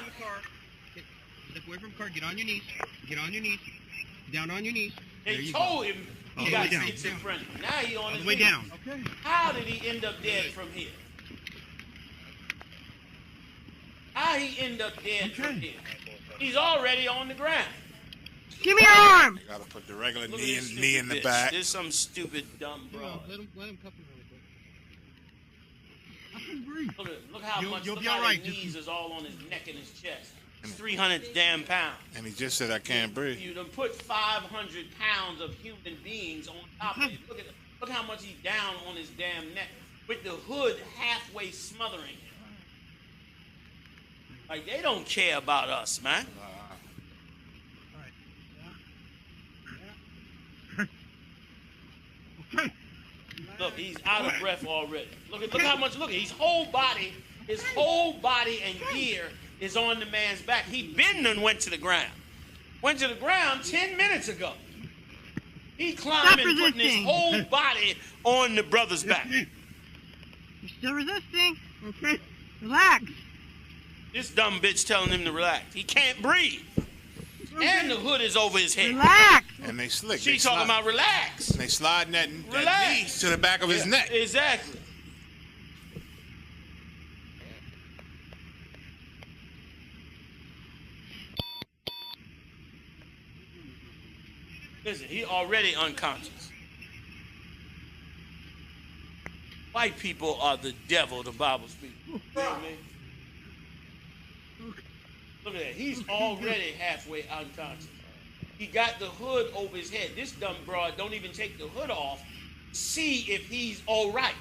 away from the car. Get on your knees. Get on your knees. Down on your knees. They told him he got schizophrenia. Now he on his way down. Okay. How did he end up dead from here? How he end up dead from here? He's already on the ground. Give me your arm. You gotta put the regular knee in the back. There's some stupid dumb bro. Let him cuff him really quick. I can breathe. Look how much. You'll look be how all right. his knees is all on his neck and his chest. 300 damn pounds. And he just said, I can't breathe. You done put 500 pounds of human beings on top of it. Look how much he's down on his damn neck with the hood halfway smothering him. Like, they don't care about us, man. Look, he's out of breath already. Look how much, his whole body and gear is on the man's back. He been and went to the ground. Went to the ground 10 minutes ago. He climbing, putting his whole body on the brother's back. You're still resisting. Okay. Relax. This dumb bitch telling him to relax. He can't breathe. And the hood is over his head. Relax. And they slick. She's talking about relax. And they sliding that knee to the back of his neck. Exactly. Listen, he already unconscious. White people are the devil, the Bible speaks. Look at that. He's already halfway unconscious. He got the hood over his head. This dumb broad don't even take the hood off. See if he's all right.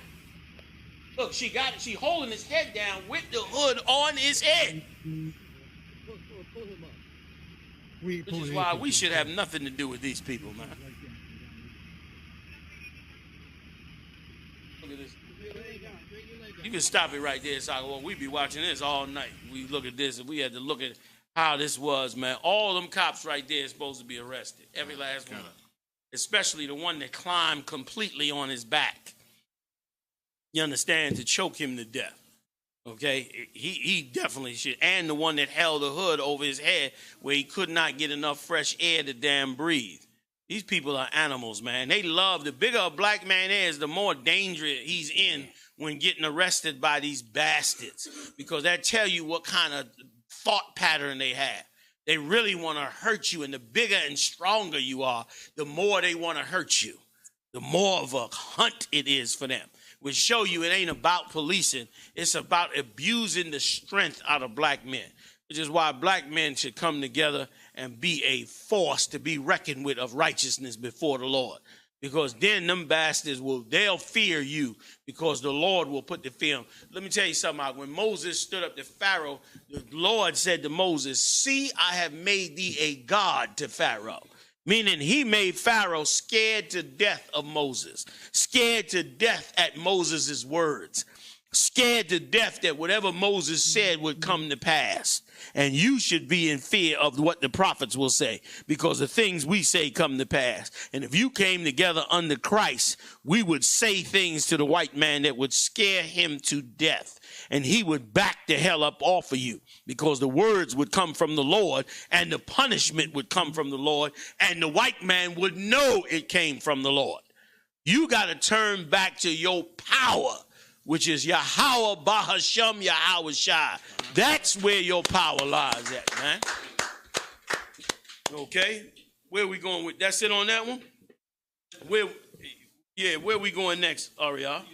Look, she holding his head down with the hood on his head. Which is why we should have nothing to do with these people, man. Look at this. You can stop it right there. It's like, well, we be watching this all night. We look at this, and we had to look at how this was, man. All them cops right there is supposed to be arrested. Every last one. Especially the one that climbed completely on his back. You understand? To choke him to death. Okay? He definitely should. And the one that held the hood over his head where he could not get enough fresh air to damn breathe. These people are animals, man. They love, the bigger a black man is, the more danger he's in when getting arrested by these bastards, because that tell you what kind of thought pattern they have. They really want to hurt you, and the bigger and stronger you are, the more they want to hurt you. The more of a hunt it is for them. Which show you it ain't about policing. It's about abusing the strength out of black men. Which is why black men should come together and be a force to be reckoned with of righteousness before the Lord. Because then them bastards they'll fear you, because the Lord will put the fear on. Let me tell you something. When Moses stood up to Pharaoh, the Lord said to Moses, "See, I have made thee a god to Pharaoh." Meaning he made Pharaoh scared to death of Moses, scared to death at Moses' words, scared to death that whatever Moses said would come to pass. And you should be in fear of what the prophets will say, because the things we say come to pass. And if you came together under Christ, we would say things to the white man that would scare him to death. And he would back the hell up off of you, because the words would come from the Lord and the punishment would come from the Lord, and the white man would know it came from the Lord. You got to turn back to your power, which is Yahweh Bahasham Yahweh Shai. That's where your power lies at, man. Okay? Where we going with? That's it on that one? Where we going next, Ariel?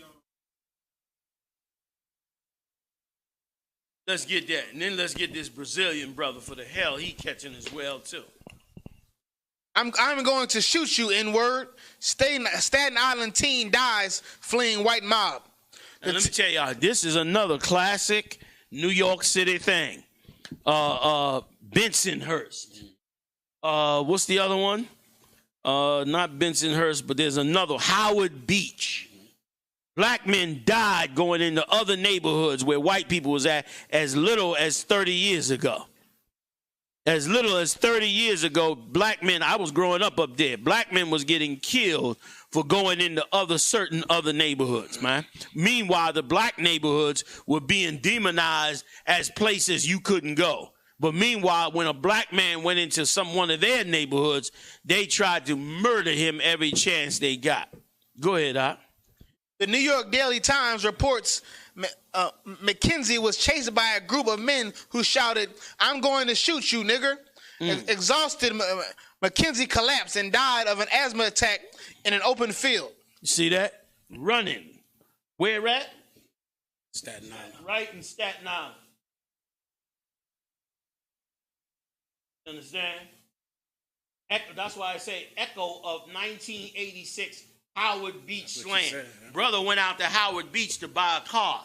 Let's get that. And then let's get this Brazilian brother for the hell he catching as well, too. I'm going to shoot you, N-word. Staten Island teen dies fleeing white mob. Now, let me tell y'all, this is another classic New York City thing. Bensonhurst. What's the other one? Not Bensonhurst, but there's another. Howard Beach. Black men died going into other neighborhoods where white people was at as little as 30 years ago. As little as 30 years ago, black men, I was growing up there, black men was getting killed for going into certain other neighborhoods, man. Meanwhile, the black neighborhoods were being demonized as places you couldn't go. But meanwhile, when a black man went into one of their neighborhoods, they tried to murder him every chance they got. Go ahead, Doc. The New York Daily Times reports McKenzie was chased by a group of men who shouted, "I'm going to shoot you, nigger." Exhausted, McKenzie collapsed and died of an asthma attack in an open field. You see that? Running. Where at? Staten Island. Right in Staten Island. Understand? That's why I say echo of 1986 Howard Beach slam. Brother went out to Howard Beach to buy a car.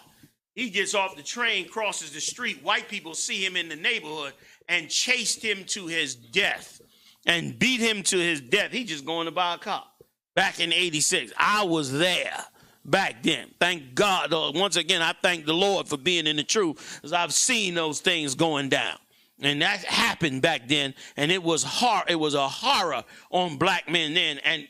He gets off the train, crosses the street. White people see him in the neighborhood and chased him to his death and beat him to his death. He just going to buy a car. Back in 86. I was there back then. Thank God. Once again, I thank the Lord for being in the truth, because I've seen those things going down. And that happened back then, and it was it was a horror on black men then, and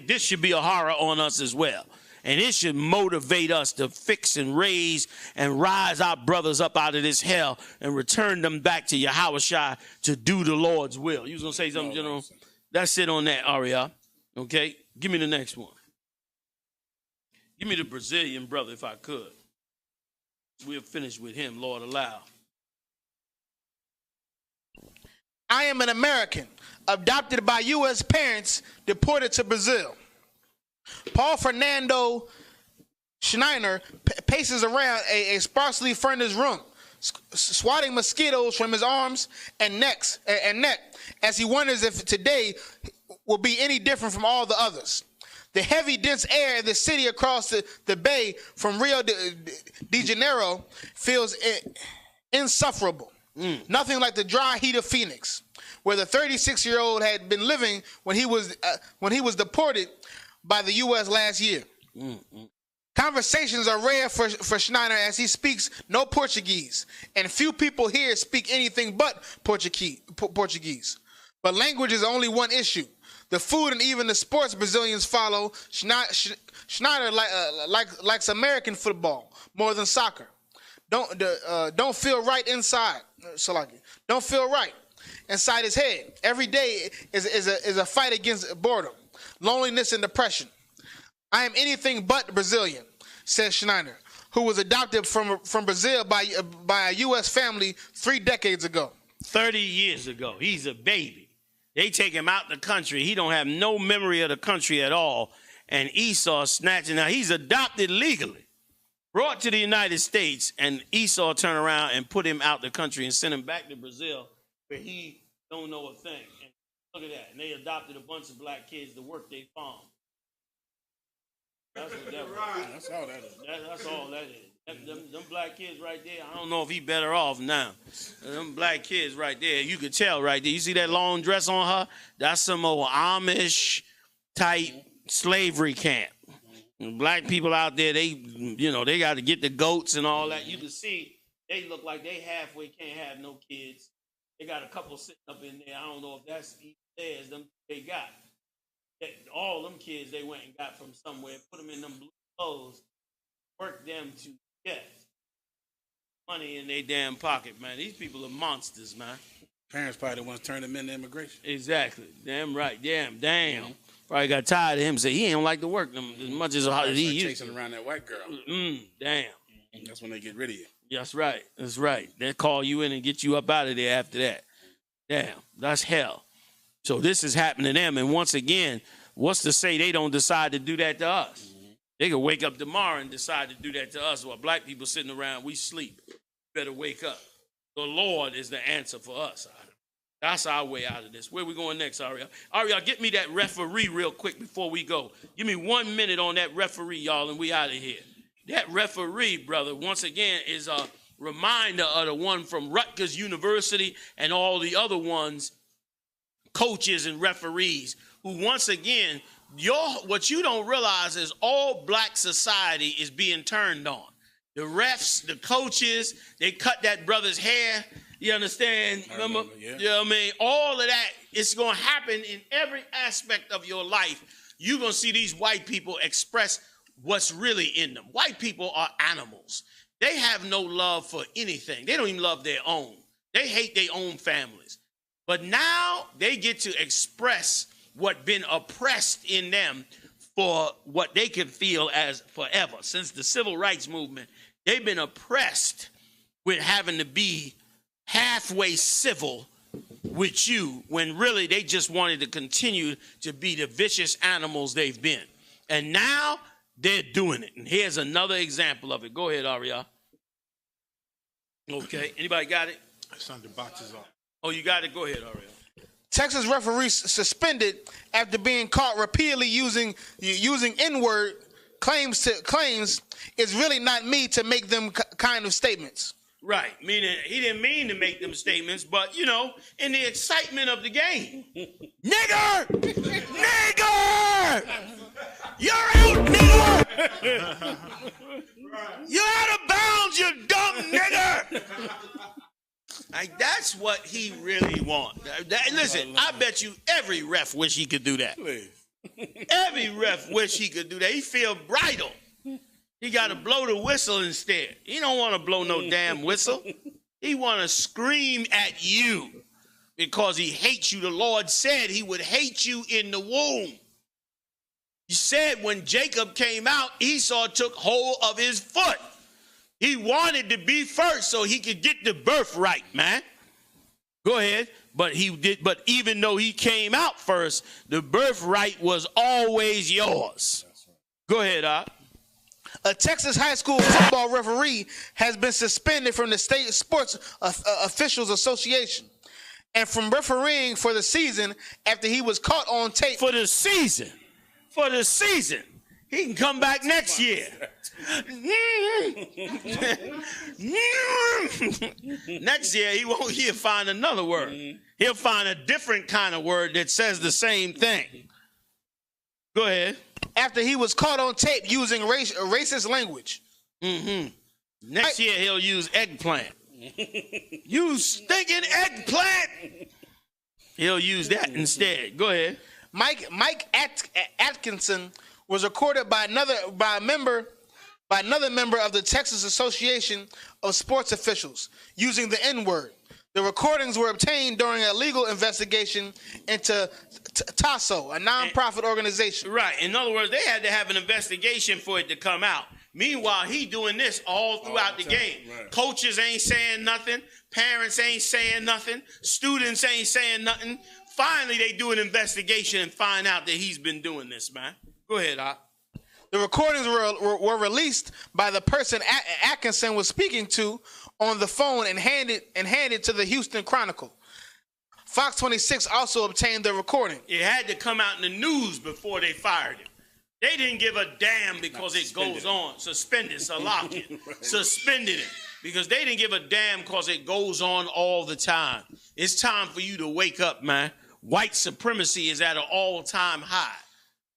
this should be a horror on us as well. And it should motivate us to fix and raise and rise our brothers up out of this hell and return them back to Yahweh Shai to do the Lord's will. You was going to say something, General? That's it on that, Aria. Okay? Give me the next one. Give me the Brazilian brother if I could. We'll finish with him, Lord allow. I am an American, adopted by U.S. parents, deported to Brazil. Paul Fernando Schneider paces around a sparsely furnished room, swatting mosquitoes from his arms and neck as he wonders if today will be any different from all the others. The heavy, dense air in the city across the bay from Rio de Janeiro feels insufferable. Nothing like the dry heat of Phoenix, where the 36-year-old had been living when he was deported by the U.S. last year. Conversations are rare for Schneider, as he speaks no Portuguese, and few people here speak anything but Portuguese. But language is only one issue. The food and even the sports Brazilians follow, Schneider likes American football more than soccer. Don't feel right inside. Don't feel right inside his head. Every day is a fight against boredom, loneliness, and depression. I am anything but Brazilian. said Schneider, who was adopted from Brazil by a U.S. family 3 decades ago. 30 years ago. He's a baby. They take him out the country. He don't have no memory of the country at all. And Esau snatching. Now, he's adopted legally, brought to the United States, and Esau turned around and put him out the country and sent him back to Brazil, where he don't know a thing. And look at that. And they adopted a bunch of black kids to work their farm. That's what that was. That's all that is. That's all that is. Them black kids right there, I don't know if he better off now. Them black kids right there, you could tell right there. You see that long dress on her? That's some old Amish type slavery camp. Black people out there, they got to get the goats and all that. You can see they look like they halfway can't have no kids. They got a couple sitting up in there. I don't know if that's theirs. Them they got. All them kids they went and got from somewhere, put them in them blue clothes, worked them to death. Money in their damn pocket, man. These people are monsters, man. Parents probably the ones turned them into immigration. Exactly. Damn right. Damn. Probably got tired of him. Say he ain't like to work them as much as he used chasing to. Around that white girl. Damn. That's when they get rid of you. That's right. That's right. They call you in and get you up out of there after that. Damn. That's hell. So this is happening to them. And once again, what's to say they don't decide to do that to us? They could wake up tomorrow and decide to do that to us. While black people sitting around, we sleep. Better wake up. The Lord is the answer for us. That's our way out of this. Where we going next, Ariel? Ariel, get me that referee real quick before we go. Give me 1 minute on that referee, y'all, and we out of here. That referee, brother, once again, is a reminder of the one from Rutgers University and all the other ones, coaches and referees, who once again, what you don't realize is all black society is being turned on. The refs, the coaches, they cut that brother's hair. You understand? Remember? Yeah. You know what I mean? All of that, it's going to happen in every aspect of your life. You're going to see these white people express what's really in them. White people are animals. They have no love for anything. They don't even love their own. They hate their own families. But now they get to express what's been oppressed in them for what they can feel as forever. Since the civil rights movement, they've been oppressed with having to be halfway civil with you when really they just wanted to continue to be the vicious animals they've been. And now they're doing it. And here's another example of it. Go ahead, Ariel. Okay. Anybody got it? It's under boxes off. Oh, you got it? Go ahead, Ariel. Texas referee suspended after being caught repeatedly using N-word claims it's really not me to make them kind of statements. Right, meaning he didn't mean to make them statements, but, you know, in the excitement of the game. Nigger! Nigger! You're out, nigger! You're out of bounds, you dumb nigger! Like, that's what he really wants. Listen, I bet you every ref wish he could do that. Every ref wish he could do that. He feel bridle. He got to blow the whistle instead. He don't want to blow no damn whistle. He want to scream at you because he hates you. The Lord said he would hate you in the womb. He said when Jacob came out, Esau took hold of his foot. He wanted to be first so he could get the birthright, man. Go ahead. But he did. But even though he came out first, the birthright was always yours. Go ahead, Op. A Texas high school football referee has been suspended from the State Sports Officials Association and from refereeing for the season after he was caught on tape. For the season. For the season. He can come back next year. Next year, he'll find another word. He'll find a different kind of word that says the same thing. Go ahead. After he was caught on tape using racist language. Next year, he'll use eggplant. You stinking eggplant! He'll use that instead. Go ahead. Mike Atkinson was recorded by another member of the Texas Association of Sports Officials using the N-word. The recordings were obtained during a legal investigation into TASO, a nonprofit organization. Right. In other words, they had to have an investigation for it to come out. Meanwhile, he doing this all throughout the game. Right. Coaches ain't saying nothing. Parents ain't saying nothing. Students ain't saying nothing. Finally, they do an investigation and find out that he's been doing this, man. Go ahead, Doc. The recordings were released by the person Atkinson was speaking to on the phone and handed to the Houston Chronicle. Fox 26 also obtained the recording. It had to come out in the news before they fired him. They didn't give a damn because it goes on. Suspended, Salakia. Right. Suspended it. Because they didn't give a damn because it goes on all the time. It's time for you to wake up, man. White supremacy is at an all-time high.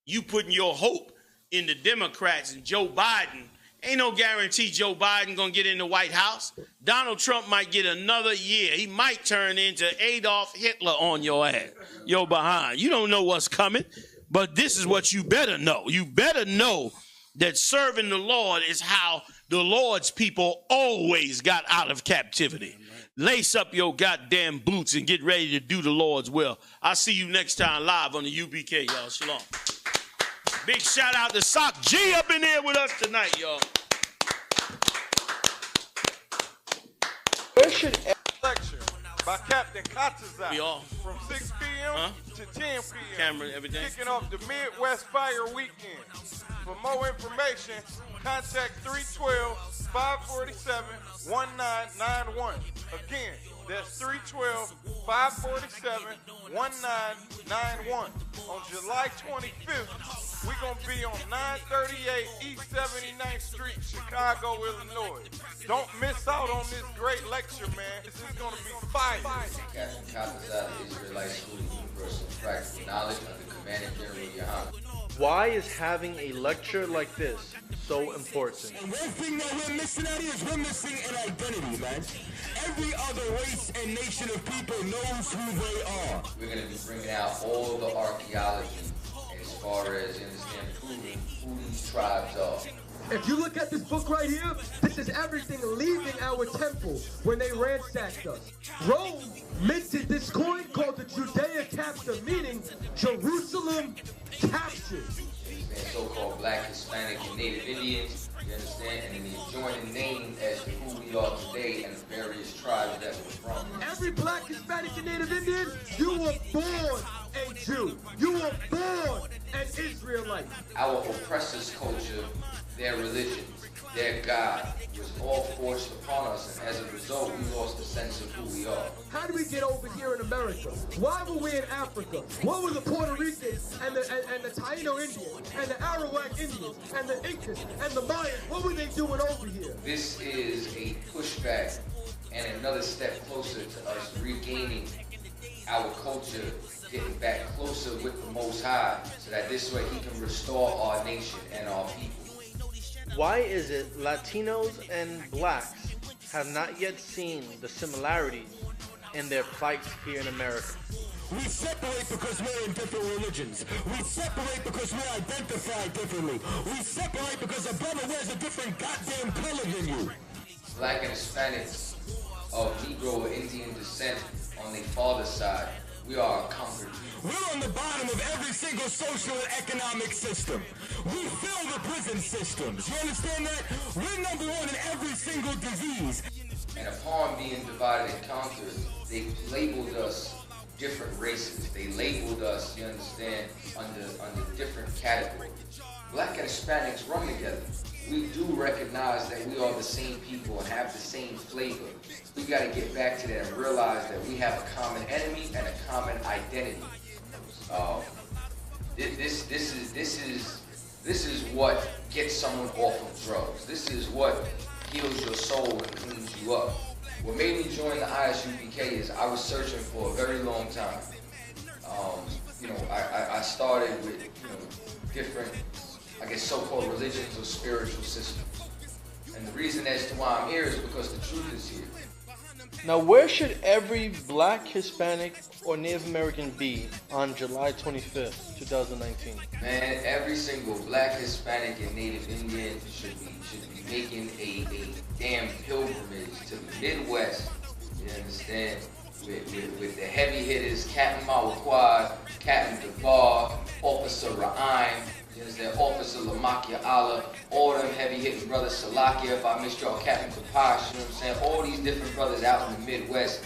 You putting your hope in the Democrats and Joe Biden. Ain't no guarantee Joe Biden gonna get in the White House. Donald Trump might get another year. He might turn into Adolf Hitler on your ass. Yo, behind. You don't know what's coming, but this is what you better know. You better know that serving the Lord is how the Lord's people always got out of captivity. Lace up your goddamn boots and get ready to do the Lord's will. I'll see you next time live on the UPK, y'all. Shalom. Big shout out to Sock G up in there with us tonight, y'all. Where should lecture by Captain Katzazai from 6 p.m. to 10 p.m. Camera, everything. Kicking off the Midwest Fire Weekend. For more information, contact 312-547-1991. Again, that's 312-547-1991. On July 25th, we're going to be on 938 East 79th Street, Chicago, Illinois. Don't miss out on this great lecture, man. This is going to be fire. Captain Katzazai, the Israelite School of Universal Practical Knowledge under Commander General Yohanna. Why is having a lecture like this so important? And one thing that we're missing out here is we're missing an identity, man. Every other race and nation of people knows who they are. We're going to be bringing out all the archaeology as far as, you understand, proving who these tribes are. If you look at this book right here, this is everything leaving our temple when they ransacked us. Rome minted this coin called the Judea capture, meaning Jerusalem captured. And so-called Black, Hispanic, and Native Indians, you understand, and then the adjoining name as to who we are today and the various tribes that we're from. Every Black, Hispanic, and Native Indian, you were born a Jew. You were born an Israelite. Our oppressors' culture, their religion, their God, was all forced upon us, and as a result, we lost the sense of who we are. How did we get over here in America? Why were we in Africa? What were the Puerto Ricans and the Taino Indians and the Arawak Indians and the Incas and the Mayans? What were they doing over here? This is a pushback and another step closer to us regaining our culture, getting back closer with the Most High, so that this way He can restore our nation and our people. Why is it Latinos and Blacks have not yet seen the similarities in their plights here in America? We separate because we're in different religions. We separate because we identify differently. We separate because a brother wears a different goddamn color than you. Black and Hispanics of Negro or Indian descent on their father's side, we are conquered. We're on the bottom of every single social and economic system. We fill the prison systems. You understand that? We're number one in every single disease. And upon being divided and conquered, they labeled us different races. They labeled us, you understand, under different categories. Black and Hispanics run together. We do recognize that we are the same people and have the same flavor. We got to get back to that and realize that we have a common enemy and a common identity. This is what gets someone off of drugs. This is what heals your soul and cleans you up. What made me join the I.S.U.P.K is I was searching for a very long time. I started with different, I guess, so-called religions or spiritual systems. And the reason as to why I'm here is because the truth is here. Now, where should every Black, Hispanic, or Native American be on July 25th, 2019? Man, every single Black, Hispanic, and Native Indian should be making a damn pilgrimage to the Midwest. You understand? With the heavy hitters, Captain Mawquad, Captain DeVar, Officer Ra'im, you There's that Officer Lamakia Allah, all them heavy-hitting brothers, Salakia, if I missed y'all, Captain Kapash, you know what I'm saying? All these different brothers out in the Midwest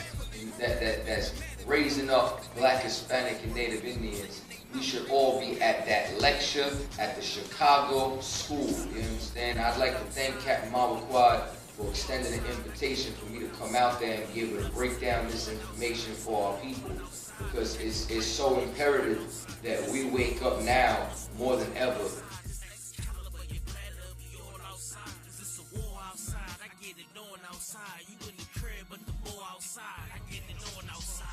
that's raising up Black, Hispanic, and Native Indians. We should all be at that lecture at the Chicago school, you understand? I'd like to thank Captain Mawaquad for extending an invitation for me to come out there and be able to break down this information for our people, because it's so imperative that we wake up now more than ever. I get it on outside. You in the crib, but the boy outside. I get it on outside.